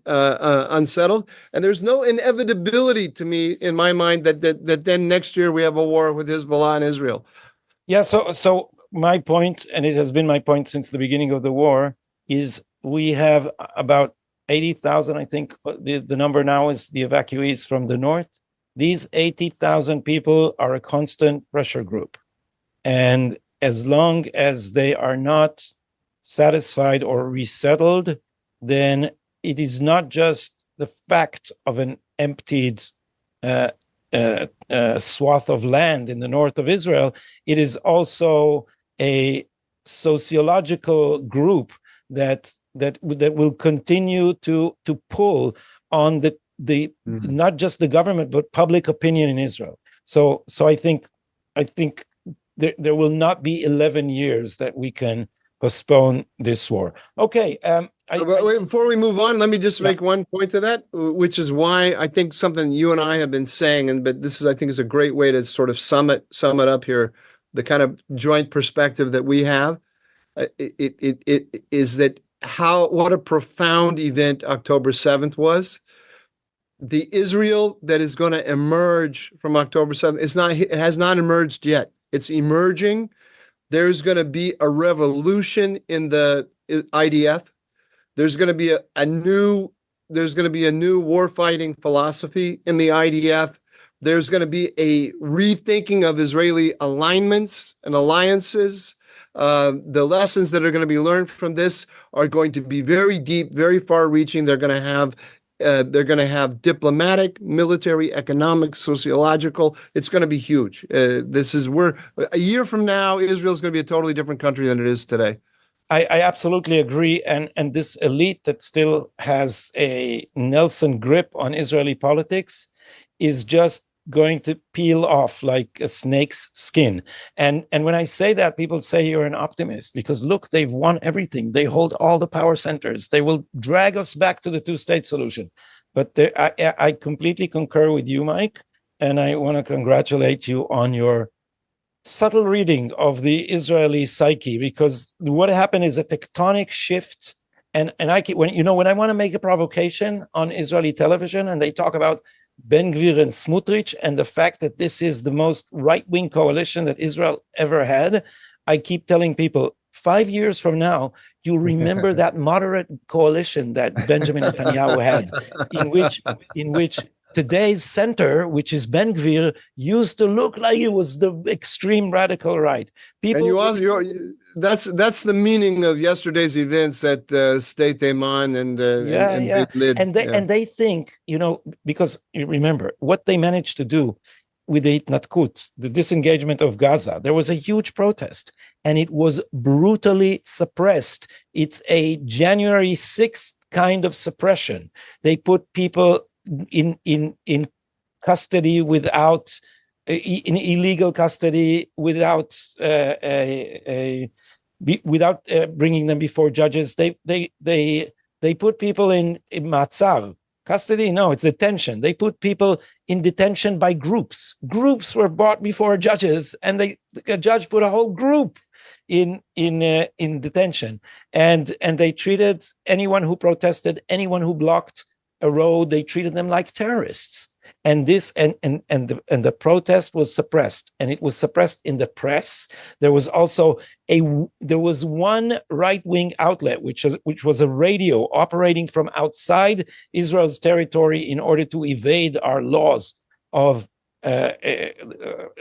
unsettled. And there's no inevitability to me, in my mind, that then next year we have a war with Hezbollah and Israel. Yeah, so my point, and it has been my point since the beginning of the war, is we have about 80,000, I think the number now is the evacuees from the north. These 80,000 people are a constant pressure group. And as long as they are not satisfied or resettled, then it is not just the fact of an emptied swath of land in the north of Israel. It is also a sociological group that will continue to pull on the not just the government but public opinion in Israel. So I think there will not be 11 years that we can postpone this war. Okay. Before we move on, let me just make one point to that, which is why I think something you and I have been saying, but this is, I think, is a great way to sort of sum it up here, the kind of joint perspective that we have. It is that what a profound event October 7th was. The Israel that is going to emerge from October 7th, it has not emerged yet. It's emerging. There's going to be a revolution in the IDF. There's going to be a new war fighting philosophy in the IDF. There's going to be a rethinking of Israeli alignments and alliances. The lessons that are going to be learned from this are going to be very deep, very far-reaching. They're going to have diplomatic, military, economic, sociological. It's going to be huge. A year from now, Israel is going to be a totally different country than it is today. I absolutely agree. And this elite that still has a Nelson grip on Israeli politics is just going to peel off like a snake's skin. And when I say that, people say you're an optimist, because look, they've won everything. They hold all the power centers. They will drag us back to the two-state solution. But I completely concur with you, Mike, and I want to congratulate you on your subtle reading of the Israeli psyche, because what happened is a tectonic shift. And when I want to make a provocation on Israeli television and they talk about Ben Gvir and Smotrich and the fact that this is the most right-wing coalition that Israel ever had, I keep telling people, 5 years from now, you'll remember that moderate coalition that Benjamin Netanyahu had, in which today's center, which is Ben Gvir, used to look like it was the extreme radical right. That's the meaning of yesterday's events at State Teiman and they think, because you remember what they managed to do with the Itnatkut, the disengagement of Gaza. There was a huge protest, and it was brutally suppressed. It's a January 6th kind of suppression. They put people in custody without in illegal custody without bringing them before judges. They put people in matzar. Custody? No, it's detention. They put people in detention by groups. Groups were brought before judges, and a judge put a whole group in detention. And they treated anyone who protested, anyone who blocked a road, they treated them like terrorists. And the protest was suppressed, and it was suppressed in the press. There was also there was one right-wing outlet, which was a radio operating from outside Israel's territory in order to evade our laws of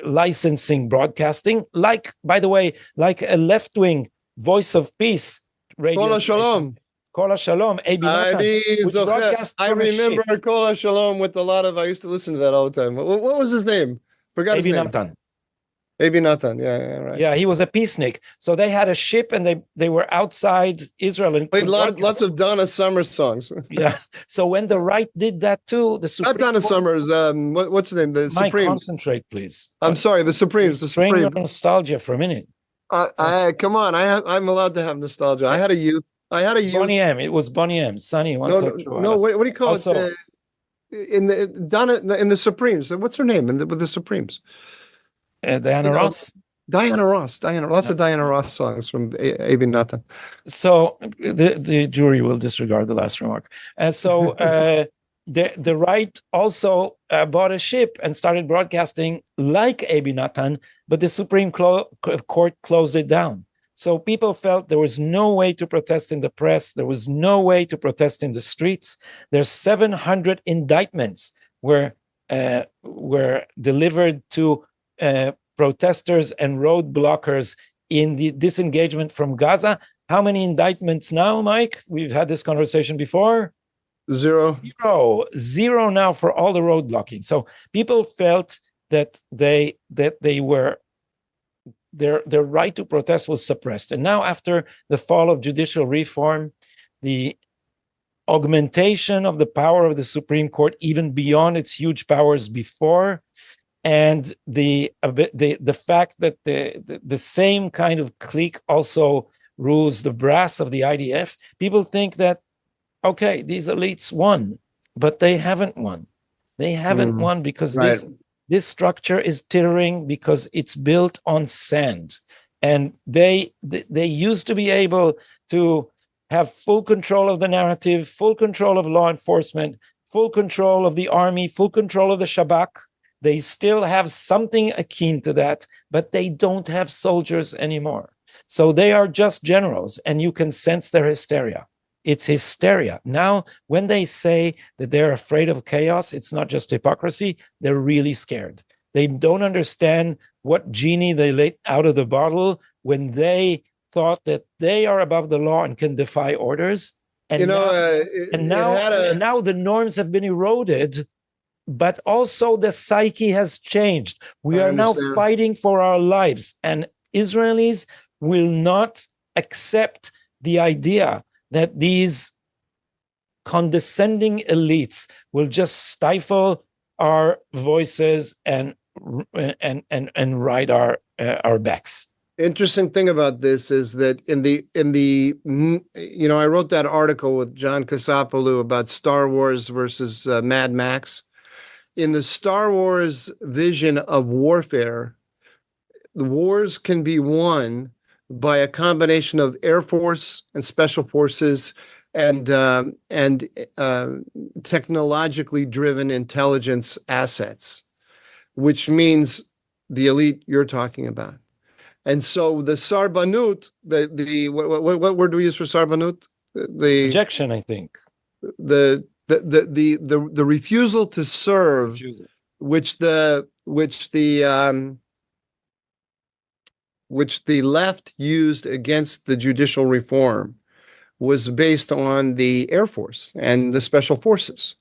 licensing broadcasting, like, by the way, like a left-wing Voice of Peace radio. Kol HaShalom. Kol HaShalom, Abi Natan, which broadcast I remember Kol HaShalom with I used to listen to that all the time. What was his name? Forgot his name. Natan. Abi Natan, yeah, right. Yeah, he was a peacenik. So they had a ship, and they were outside Israel and played lots of Donna Summer songs. Yeah. So when the right did that too, the Supreme not Donna Court, Summers. What's the name? The Mike, Supremes. Concentrate, please. I'm sorry, the Supremes. The Strain your Supremes. nostalgia for a minute. Come on, I'm allowed to have nostalgia. I had a youth. Bonnie M. It was Bonnie M. Sonny. No, what do you call it? In the Supremes. What's her name? With the Supremes. Diana Ross. Lots of Diana Ross songs from Abi Natan. So the jury will disregard the last remark. And so the right also bought a ship and started broadcasting like Abi Natan, but the Supreme Court closed it down. So people felt there was no way to protest in the press. There was no way to protest in the streets. There's 700 indictments were delivered to protesters and road blockers in the disengagement from Gaza. How many indictments now, Mike? We've had this conversation before. Zero now for all the road blocking. So people felt that their right to protest was suppressed. And now, after the fall of judicial reform, the augmentation of the power of the Supreme Court, even beyond its huge powers before, and the fact that the same kind of clique also rules the brass of the IDF, people think that, okay, these elites won, but they haven't won. They haven't won because this structure is teetering because it's built on sand. And they used to be able to have full control of the narrative, full control of law enforcement, full control of the army, full control of the Shabak. They still have something akin to that, but they don't have soldiers anymore. So they are just generals, and you can sense their hysteria. It's hysteria. Now, when they say that they're afraid of chaos, it's not just hypocrisy. They're really scared. They don't understand what genie they let out of the bottle when they thought that they are above the law and can defy orders. And now the norms have been eroded, but also the psyche has changed. We are now fighting for our lives, and Israelis will not accept the idea that these condescending elites will just stifle our voices and ride our backs. Interesting thing about this is that in the I wrote that article with John Kasapoulou about Star Wars versus Mad Max. In the Star Wars vision of warfare, the wars can be won by a combination of Air Force and Special Forces and technologically driven intelligence assets, which means the elite you're talking about. And so the Sarbanut, what word do we use for Sarbanut? The rejection, I think. The refusal to serve, which the left used against the judicial reform, was based on the Air Force and the Special Forces.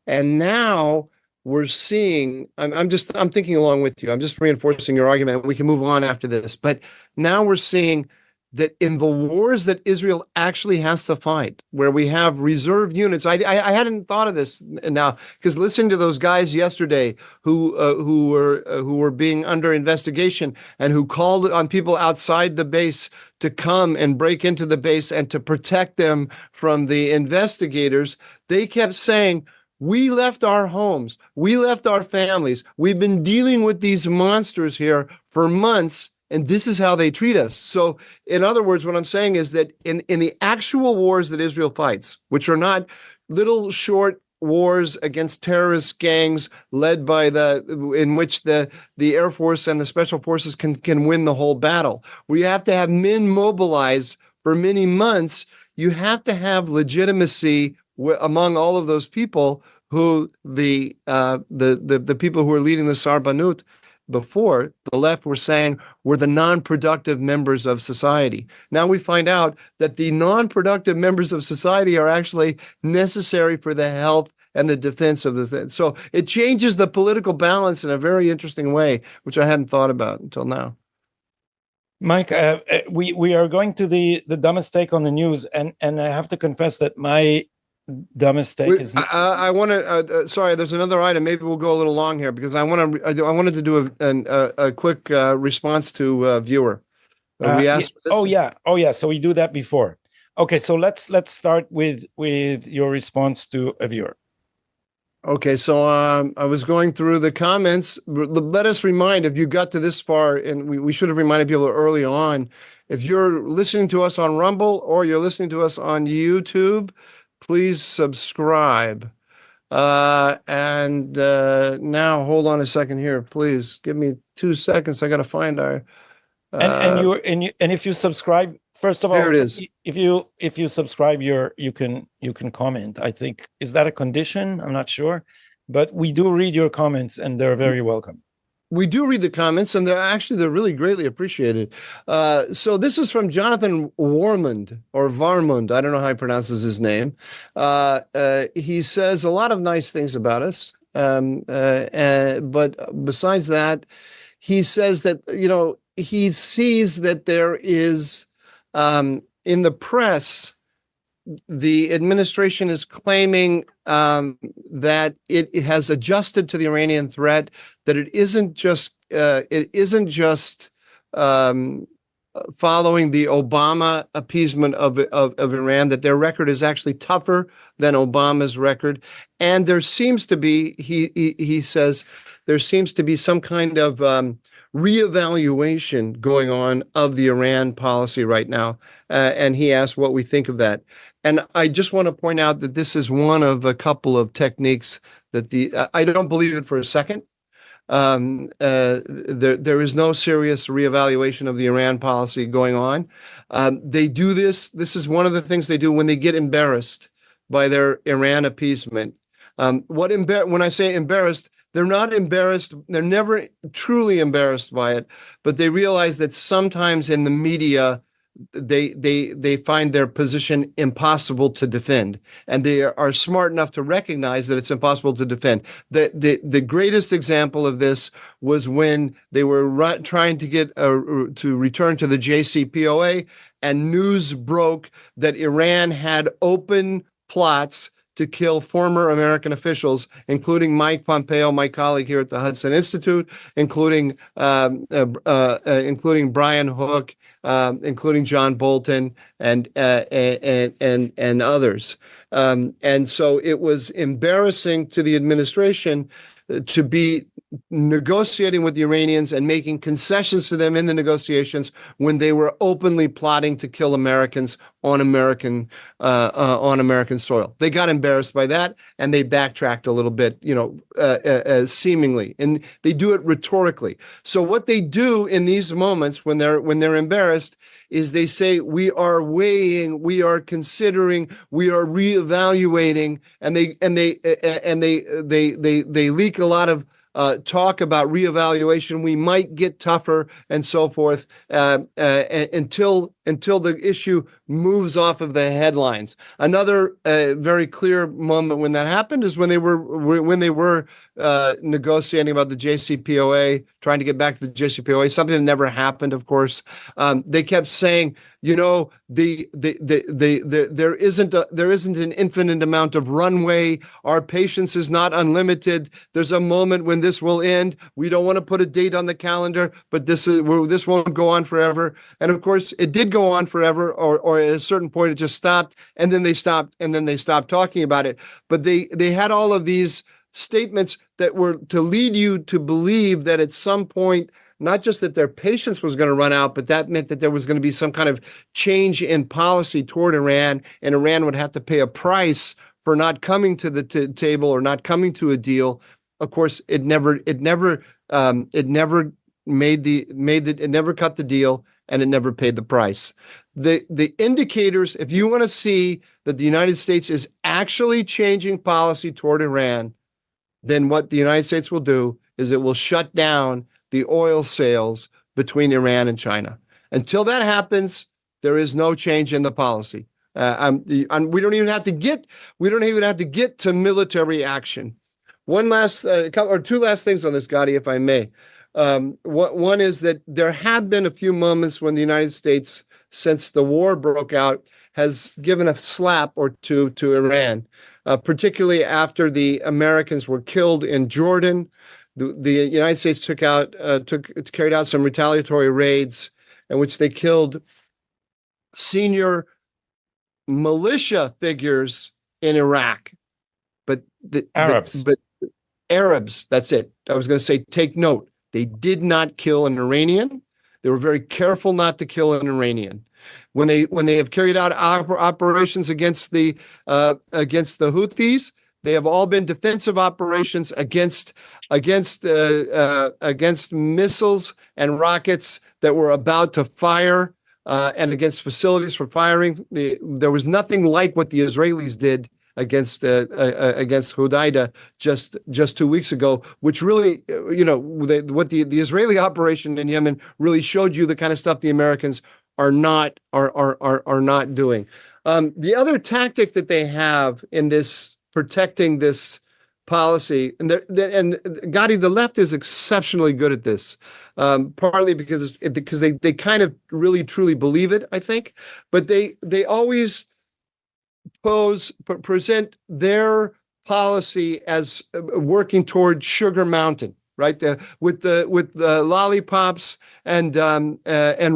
And now we're seeing, I'm thinking along with you. I'm just reinforcing your argument. We can move on after this. But now we're seeing that in the wars that Israel actually has to fight, where we have reserve units, I hadn't thought of this now, because listening to those guys yesterday who were being under investigation and who called on people outside the base to come and break into the base and to protect them from the investigators, they kept saying, we left our homes, we left our families, we've been dealing with these monsters here for months, and this is how they treat us. So, in other words, what I'm saying is that in the actual wars that Israel fights, which are not little short wars against terrorist gangs led by in which the Air Force and the Special Forces can win the whole battle. Where you have to have men mobilized for many months, you have to have legitimacy among all of those people who the people who are leading the Sarbanut before the left were saying were the non-productive members of society. Now we find out that the non-productive members of society are actually necessary for the health and the defense of the thing. So it changes the political balance in a very interesting way, which I hadn't thought about until now. Mike, we are going to the dumbest take on the news, and I have to confess that my dumbest take is. I want to. Sorry, there's another item. Maybe we'll go a little long here because I wanted to do a quick response to a viewer. We asked. Oh yeah. So we do that before. Okay, so let's start with your response to a viewer. Okay, so I was going through the comments. Let us remind, if you got to this far, and we should have reminded people early on, if you're listening to us on Rumble or you're listening to us on YouTube, please subscribe. And now, hold on a second here, please. Give me 2 seconds. I got to find our. And if you subscribe, first of all, here it is. If you subscribe, you can comment. I think, is that a condition? I'm not sure, but we do read your comments, and they're very welcome. We do read the comments, and they're really greatly appreciated. So this is from Jonathan Warmund or Varmund. I don't know how he pronounces his name. He says a lot of nice things about us, but besides that, he says that he sees that there is. In the press, the administration is claiming that it has adjusted to the Iranian threat, that it isn't just following the Obama appeasement of Iran, that their record is actually tougher than Obama's record. And there seems to be, he says, there seems to be some kind of reevaluation going on of the Iran policy right now. And he asked what we think of that. And I just want to point out that this is one of a couple of techniques that I don't believe it for a second. There is no serious reevaluation of the Iran policy going on. They do this. This is one of the things they do when they get embarrassed by their Iran appeasement. When I say embarrassed, they're not embarrassed. They're never truly embarrassed by it, but they realize that sometimes in the media, they find their position impossible to defend, and they are smart enough to recognize that it's impossible to defend. The greatest example of this was when they were trying to get to return to the JCPOA, and news broke that Iran had open plots to kill former American officials, including Mike Pompeo, my colleague here at the Hudson Institute, including Brian Hook, including John Bolton, and others. And so it was embarrassing to the administration to be negotiating with the Iranians and making concessions to them in the negotiations when they were openly plotting to kill Americans on American soil. They got embarrassed by that, and they backtracked a little bit, seemingly, and they do it rhetorically. So what they do in these moments when they're embarrassed is they say, we are weighing, we are considering, we are reevaluating, and they leak a lot of talk about reevaluation. We might get tougher and so forth until the issue moves off of the headlines. Another very clear moment when that happened is when they were negotiating about the JCPOA, trying to get back to the JCPOA, something that never happened, of course. They kept saying, there isn't an infinite amount of runway. Our patience is not unlimited. There's a moment when this will end. We don't want to put a date on the calendar, but this won't go on forever. And of course, it did go on forever, or at a certain point it just stopped, and then they stopped talking about it. But they had all of these statements that were to lead you to believe that at some point, not just that their patience was going to run out, but that meant that there was going to be some kind of change in policy toward Iran, and Iran would have to pay a price for not coming to the table or not coming to a deal. Of course, it never cut the deal, and it never paid the price. The indicators, if you want to see that the United States is actually changing policy toward Iran, then what the United States will do is it will shut down the oil sales between Iran and China. Until that happens, there is no change in the policy. We don't even have to get to military action. Two last things on this, Gadi, if I may. One is that there have been a few moments when the United States, since the war broke out, has given a slap or two to Iran, particularly after the Americans were killed in Jordan. The United States carried out some retaliatory raids in which they killed senior militia figures in Iraq. But Arabs, that's it. I was going to say, take note. They did not kill an Iranian. They were very careful not to kill an Iranian. When they have carried out operations against the Houthis, they have all been defensive operations against missiles and rockets that were about to fire, and against facilities for firing. There was nothing like what the Israelis did against Hudaida just 2 weeks ago, which really, what the Israeli operation in Yemen really showed you the kind of stuff the Americans are not doing. The other tactic that they have in this protecting this policy, and Gadi, the left is exceptionally good at this, partly because they kind of really truly believe it, I think, but they always present their policy as working toward Sugar Mountain, right? With the lollipops and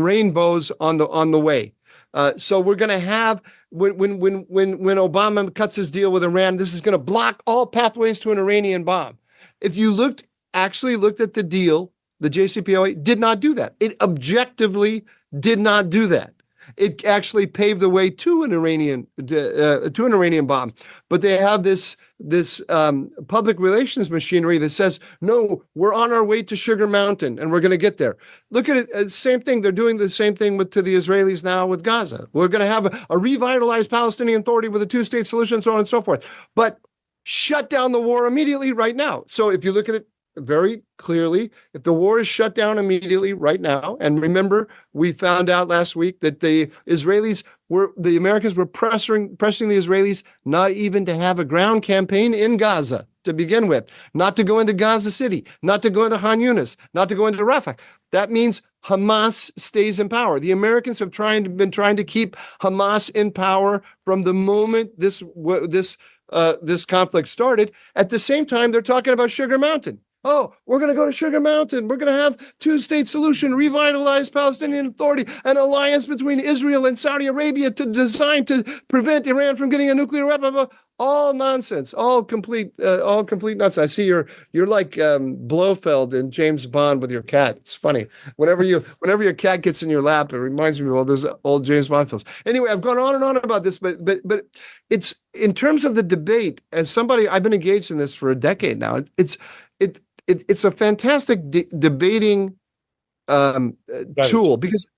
rainbows on the way. So we're going to have when Obama cuts his deal with Iran, this is going to block all pathways to an Iranian bomb. If you actually looked at the deal, the JCPOA did not do that. It objectively did not do that. It actually paved the way to an Iranian bomb. But they have this public relations machinery that says, no, we're on our way to Sugar Mountain and we're going to get there. Look at it. Same thing. They're doing the same thing to the Israelis now with Gaza. We're going to have a revitalized Palestinian Authority with a two-state solution, so on and so forth. But shut down the war immediately right now. So if you look at it very clearly, if the war is shut down immediately right now, and remember, we found out last week that the Americans were pressing the Israelis not even to have a ground campaign in Gaza to begin with, not to go into Gaza City, not to go into Khan Yunis, not to go into Rafah. That means Hamas stays in power. The Americans have been trying to keep Hamas in power from the moment this conflict started. At the same time, they're talking about Sugar Mountain. Oh, we're going to go to Sugar Mountain. We're going to have two-state solution, revitalized Palestinian Authority, an alliance between Israel and Saudi Arabia designed to prevent Iran from getting a nuclear weapon. All nonsense, all complete nonsense. I see you're like Blofeld in James Bond with your cat. It's funny. Whenever your cat gets in your lap, it reminds me of all those old James Bond films. Anyway, I've gone on and on about this, but it's in terms of the debate. As somebody, I've been engaged in this for a decade now. It's a fantastic debating tool because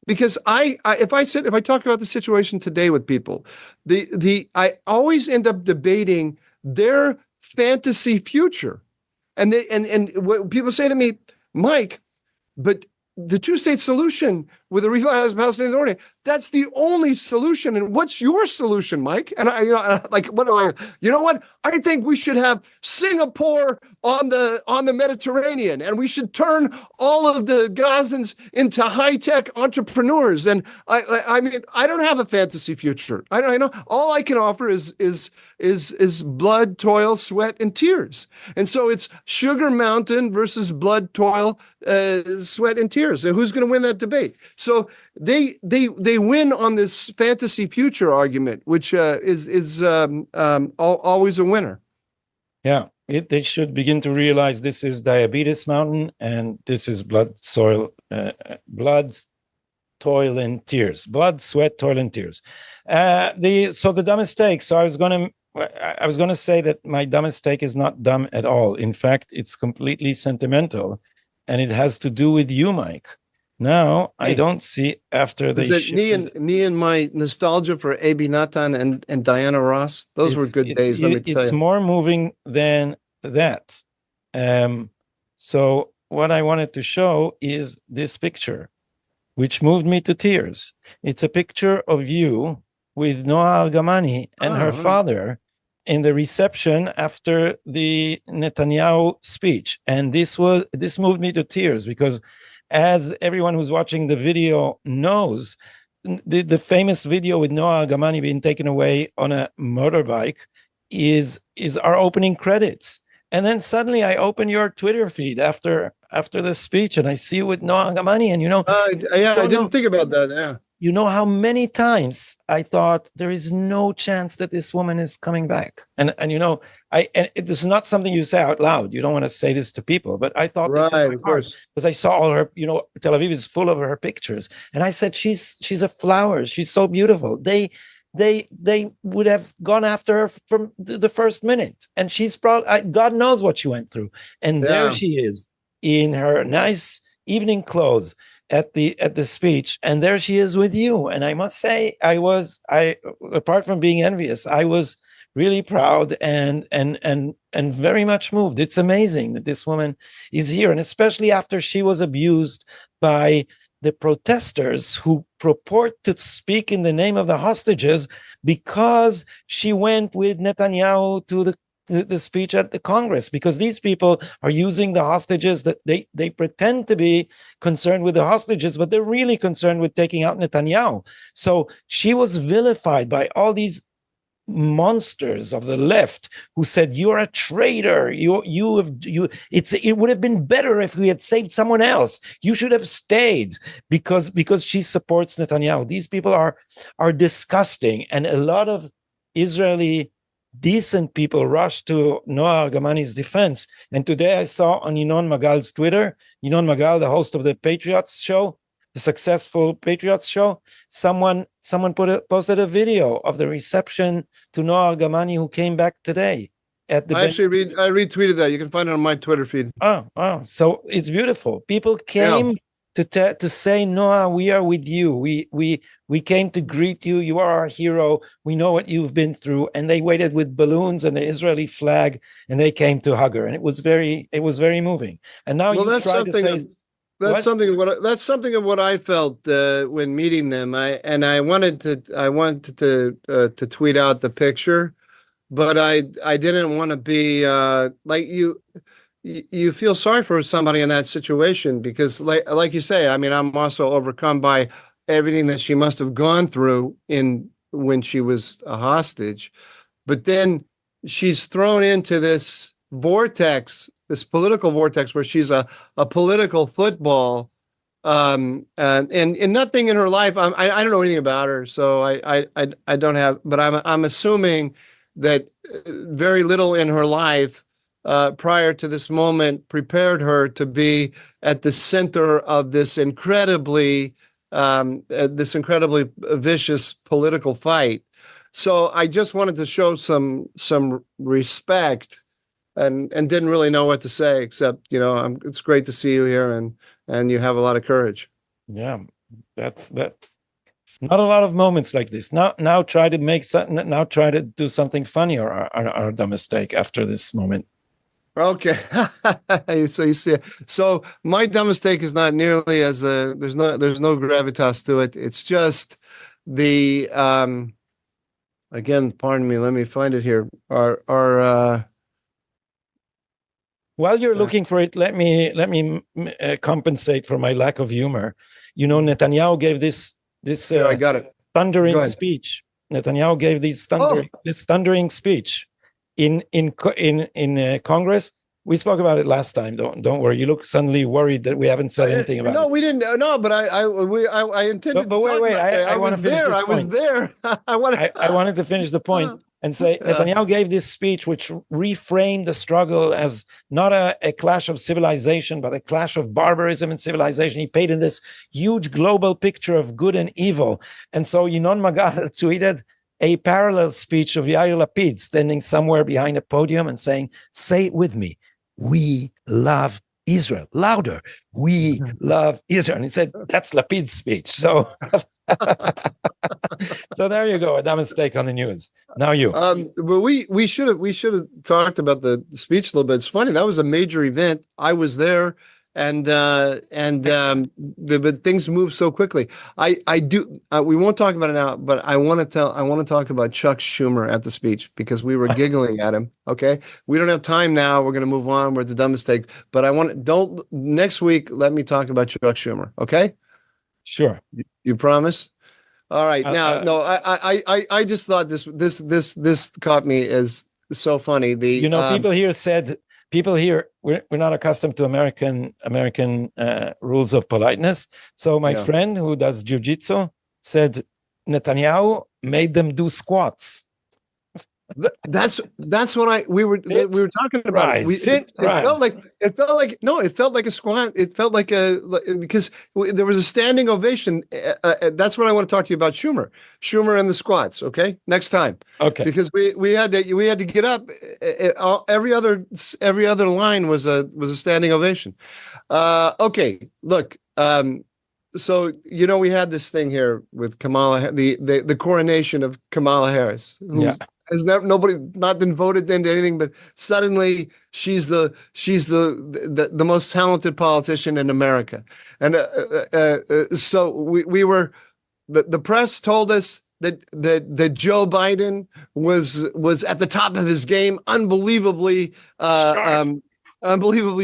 if I talk about the situation today with people, I always end up debating their fantasy future, and what people say to me, Mike, but the two-state solution with a revitalized Palestinian Authority, that's the only solution. And what's your solution, Mike? And you know what? I think we should have Singapore on the Mediterranean, and we should turn all of the Gazans into high-tech entrepreneurs. And I mean, I don't have a fantasy future. I know all I can offer is blood, toil, sweat, and tears. And so it's Sugar Mountain versus blood, toil, sweat, and tears. And who's going to win that debate? So they win on this fantasy future argument, which is always a winner. Yeah, they should begin to realize this is diabetes mountain and this is blood, toil, and tears. Blood, sweat, toil, and tears. The dumbest take. So I was going to I was going to say that my dumbest take is not dumb at all. In fact, it's completely sentimental, and it has to do with you, Mike. Now, I don't see after they me and my nostalgia for A.B. Natan and Diana Ross. Those were good days, let me tell you. It's more moving than that. So what I wanted to show is this picture, which moved me to tears. It's a picture of you with Noah Argamani and her father in the reception after the Netanyahu speech. And this moved me to tears because, as everyone who's watching the video knows, the famous video with Noah Argamani being taken away on a motorbike is our opening credits. And then suddenly I open your Twitter feed after the speech, and I see you with Noah Argamani, and I didn't think about that. Yeah. You know how many times I thought there is no chance that this woman is coming back, and this is not something you say out loud. You don't want to say this to people, but I thought right, of course, because I saw all her. Tel Aviv is full of her pictures, and I said she's a flower. She's so beautiful. They would have gone after her from the first minute, and she's probably God knows what she went through, and there she is in her nice evening clothes at the speech, and there she is with you. And I must say, I apart from being envious, I was really proud and very much moved. It's amazing that this woman is here, and especially after she was abused by the protesters who purport to speak in the name of the hostages because she went with Netanyahu to the speech at the Congress, because these people are using the hostages, that they pretend to be concerned with the hostages, but they're really concerned with taking out Netanyahu. So she was vilified by all these monsters of the left who said, you're a traitor, it would have been better if we had saved someone else, you should have stayed, because she supports Netanyahu. These people are disgusting, and a lot of Israeli decent people rushed to Noah Argamani's defense. And today I saw on Ynnon Magal's Twitter, Ynnon Magal, the host of the Patriots show, the successful Patriots show, someone posted a video of the reception to Noah Argamani, who came back today. I retweeted that. You can find it on my Twitter feed. Oh, so it's beautiful. People came to say, Noah, we are with you. We came to greet you. You are our hero. We know what you've been through. And they waited with balloons and the Israeli flag, and they came to hug her. And it was very moving. And now that's something of what I felt when meeting them. I wanted to tweet out the picture, but I didn't want to be like you. You feel sorry for somebody in that situation, because like you say, I mean, I'm also overcome by everything that she must have gone through when she was a hostage. But then she's thrown into this vortex, this political vortex, where she's a political football, and nothing in her life. I don't know anything about her, so I don't have. But I'm assuming that very little in her life prior to this moment prepared her to be at the center of this incredibly vicious political fight. So I just wanted to show some respect, and didn't really know what to say, except, it's great to see you here, and you have a lot of courage. Yeah, that's that. Not a lot of moments like this. Now try to do something funny or the mistake after this moment. Okay. So you see, so my dumb mistake is not nearly as there's no gravitas to it. It's just the again, pardon me, let me find it here. Our while you're looking for it, let me compensate for my lack of humor. Netanyahu gave this I got it. Thundering speech. Netanyahu gave this thundering speech in Congress. We spoke about it last time. Don't worry. You look suddenly worried that we haven't said anything about it. No, we didn't. No, but I intended. But wait. I want to finish this point. I was there. I wanted to finish the point and say Netanyahu gave this speech, which reframed the struggle as not a clash of civilization, but a clash of barbarism and civilization. He painted this huge global picture of good and evil. And so Ynnon Magal tweeted a parallel speech of Yair Lapid standing somewhere behind a podium and saying, say it with me, we love Israel. Louder, we love Israel. And he said, that's Lapid's speech. So, so there you go, a mistake on the news. Now you. But we should have talked about the speech a little bit. It's funny, that was a major event. I was there. But things move so quickly. We won't talk about it now, but I want to talk about Chuck Schumer at the speech because we were giggling at him. Okay. We don't have time now. We're going to move on. We're at the dumb mistake, but next week, let me talk about Chuck Schumer. Okay. Sure. You promise? All right. I just thought this caught me as so funny. People here we're not accustomed to American rules of politeness. So my friend who does jiu-jitsu said Netanyahu made them do squats. That's what we were talking about. It felt like a squat. It felt like because there was a standing ovation. That's what I want to talk to you about. Schumer and the squats. Okay, next time. Okay, because we had to get up. Every other line was a standing ovation. Okay, look. So we had this thing here with Kamala, the coronation of Kamala Harris. Has nobody not been voted into anything, but suddenly she's the most talented politician in America, and so we were the press told us that Joe Biden was at the top of his game, unbelievably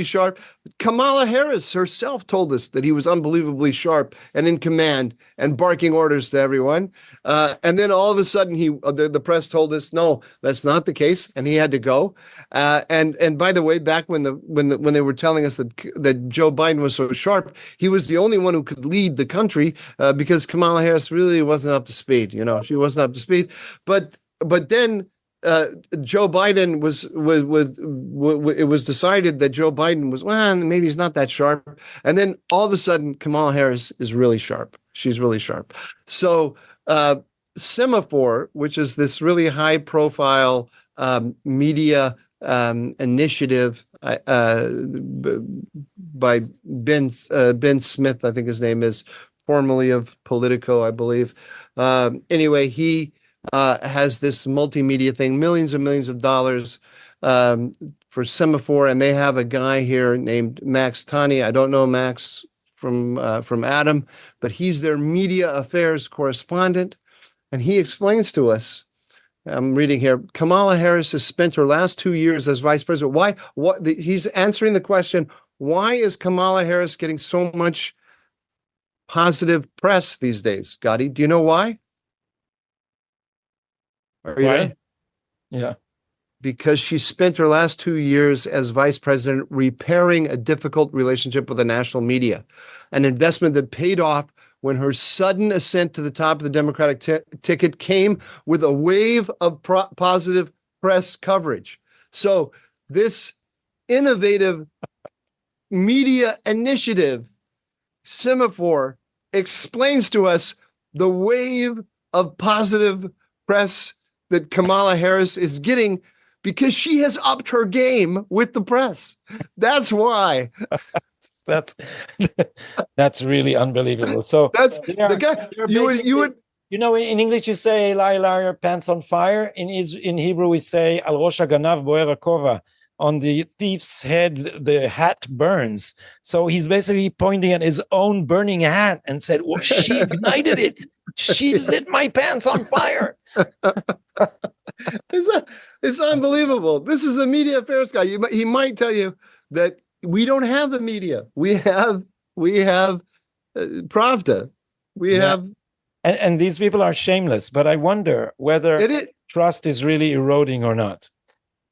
sharp. Kamala Harris herself told us that he was unbelievably sharp and in command and barking orders to everyone. And then all of a sudden, the press told us, no, that's not the case, and he had to go. And by the way, back when they were telling us that Joe Biden was so sharp, he was the only one who could lead the country because Kamala Harris really wasn't up to speed. She wasn't up to speed. But then. Joe Biden it was decided that Joe Biden was, maybe he's not that sharp. And then all of a sudden, Kamala Harris is really sharp. She's really sharp. So Semaphore, which is this really high profile media initiative by Ben Smith, I think his name is, formerly of Politico, I believe. Anyway, he has this multimedia thing, millions and millions of dollars for Semaphore, and they have a guy here named Max Tani. I don't know Max from Adam, but he's their media affairs correspondent, and he explains to us. I'm reading here. Kamala Harris has spent her last 2 years as vice president. Why? He's answering the question: why is Kamala Harris getting so much positive press these days? Gadi, do you know why? Are you there? Yeah. Because she spent her last 2 years as vice president repairing a difficult relationship with the national media, an investment that paid off when her sudden ascent to the top of the Democratic ticket came with a wave of positive press coverage. So this innovative media initiative, Semaphore, explains to us the wave of positive press that Kamala Harris is getting because she has upped her game with the press. That's why. That's really unbelievable. So that's the guy. You would in English you say "Liar, pants on fire." In Hebrew we say "Al rosh haganav boer hakova." On the thief's head, the hat burns. So he's basically pointing at his own burning hat and said, well, she ignited it. She lit my pants on fire. It's unbelievable. This is a media affairs guy. He might tell you that we don't have the media. We have Pravda. We have. And these people are shameless, but I wonder whether trust is really eroding or not.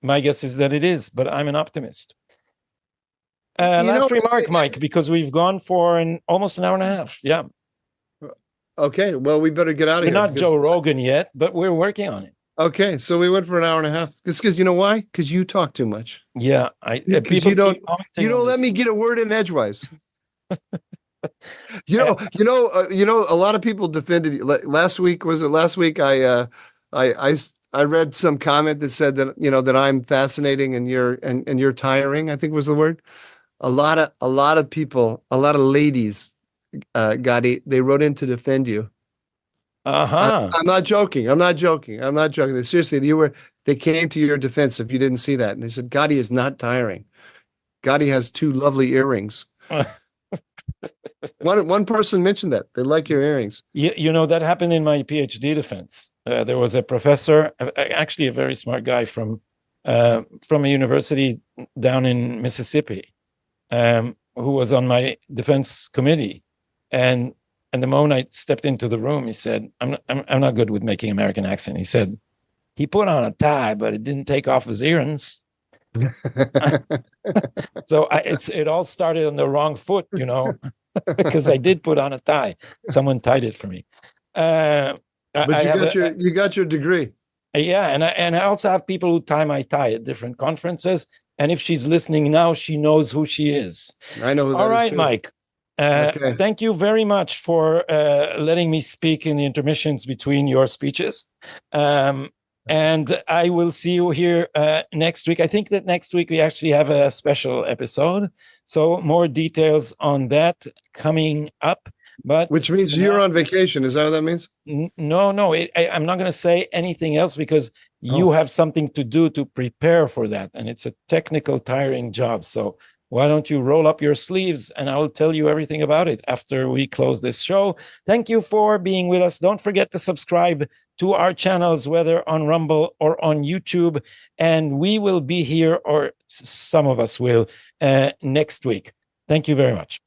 My guess is that it is, but I'm an optimist. Last remark, Mike, because we've gone for almost an hour and a half. Yeah. Okay. Well, we better get out of here. We're not Joe Rogan yet, but we're working on it. Okay. So we went for an hour and a half. It's because you know why? Because you talk too much. Yeah. You don't let me get a word in edgewise. A lot of people defended you. Last week, I I read some comment that said that, that I'm fascinating and you're tiring, I think was the word. A lot of people, a lot of ladies, Gadi, they wrote in to defend you. I'm not joking. Seriously, they came to your defense if you didn't see that. And they said, Gadi is not tiring. Gadi has 2 lovely earrings. One person mentioned that. They like your earrings. That happened in my PhD defense. There was a professor, actually a very smart guy from a university down in Mississippi, who was on my defense committee. And the moment I stepped into the room, he said, I'm not good with making American accent. He said, he put on a tie, but it didn't take off his earrings. So it all started on the wrong foot, because I did put on a tie. Someone tied it for me. But you got your degree. Yeah, and I also have people who tie my tie at different conferences. And if she's listening now, she knows who she is. I know who that is. All right, too. Mike. Okay. Thank you very much for letting me speak in the intermissions between your speeches. And I will see you here next week. I think that next week we actually have a special episode. So more details on that coming up. Which means you're on vacation. Is that what that means? No. I'm not going to say anything else because you have something to do to prepare for that. And it's a technical, tiring job. So why don't you roll up your sleeves and I'll tell you everything about it after we close this show. Thank you for being with us. Don't forget to subscribe to our channels, whether on Rumble or on YouTube. And we will be here, or some of us will, next week. Thank you very much.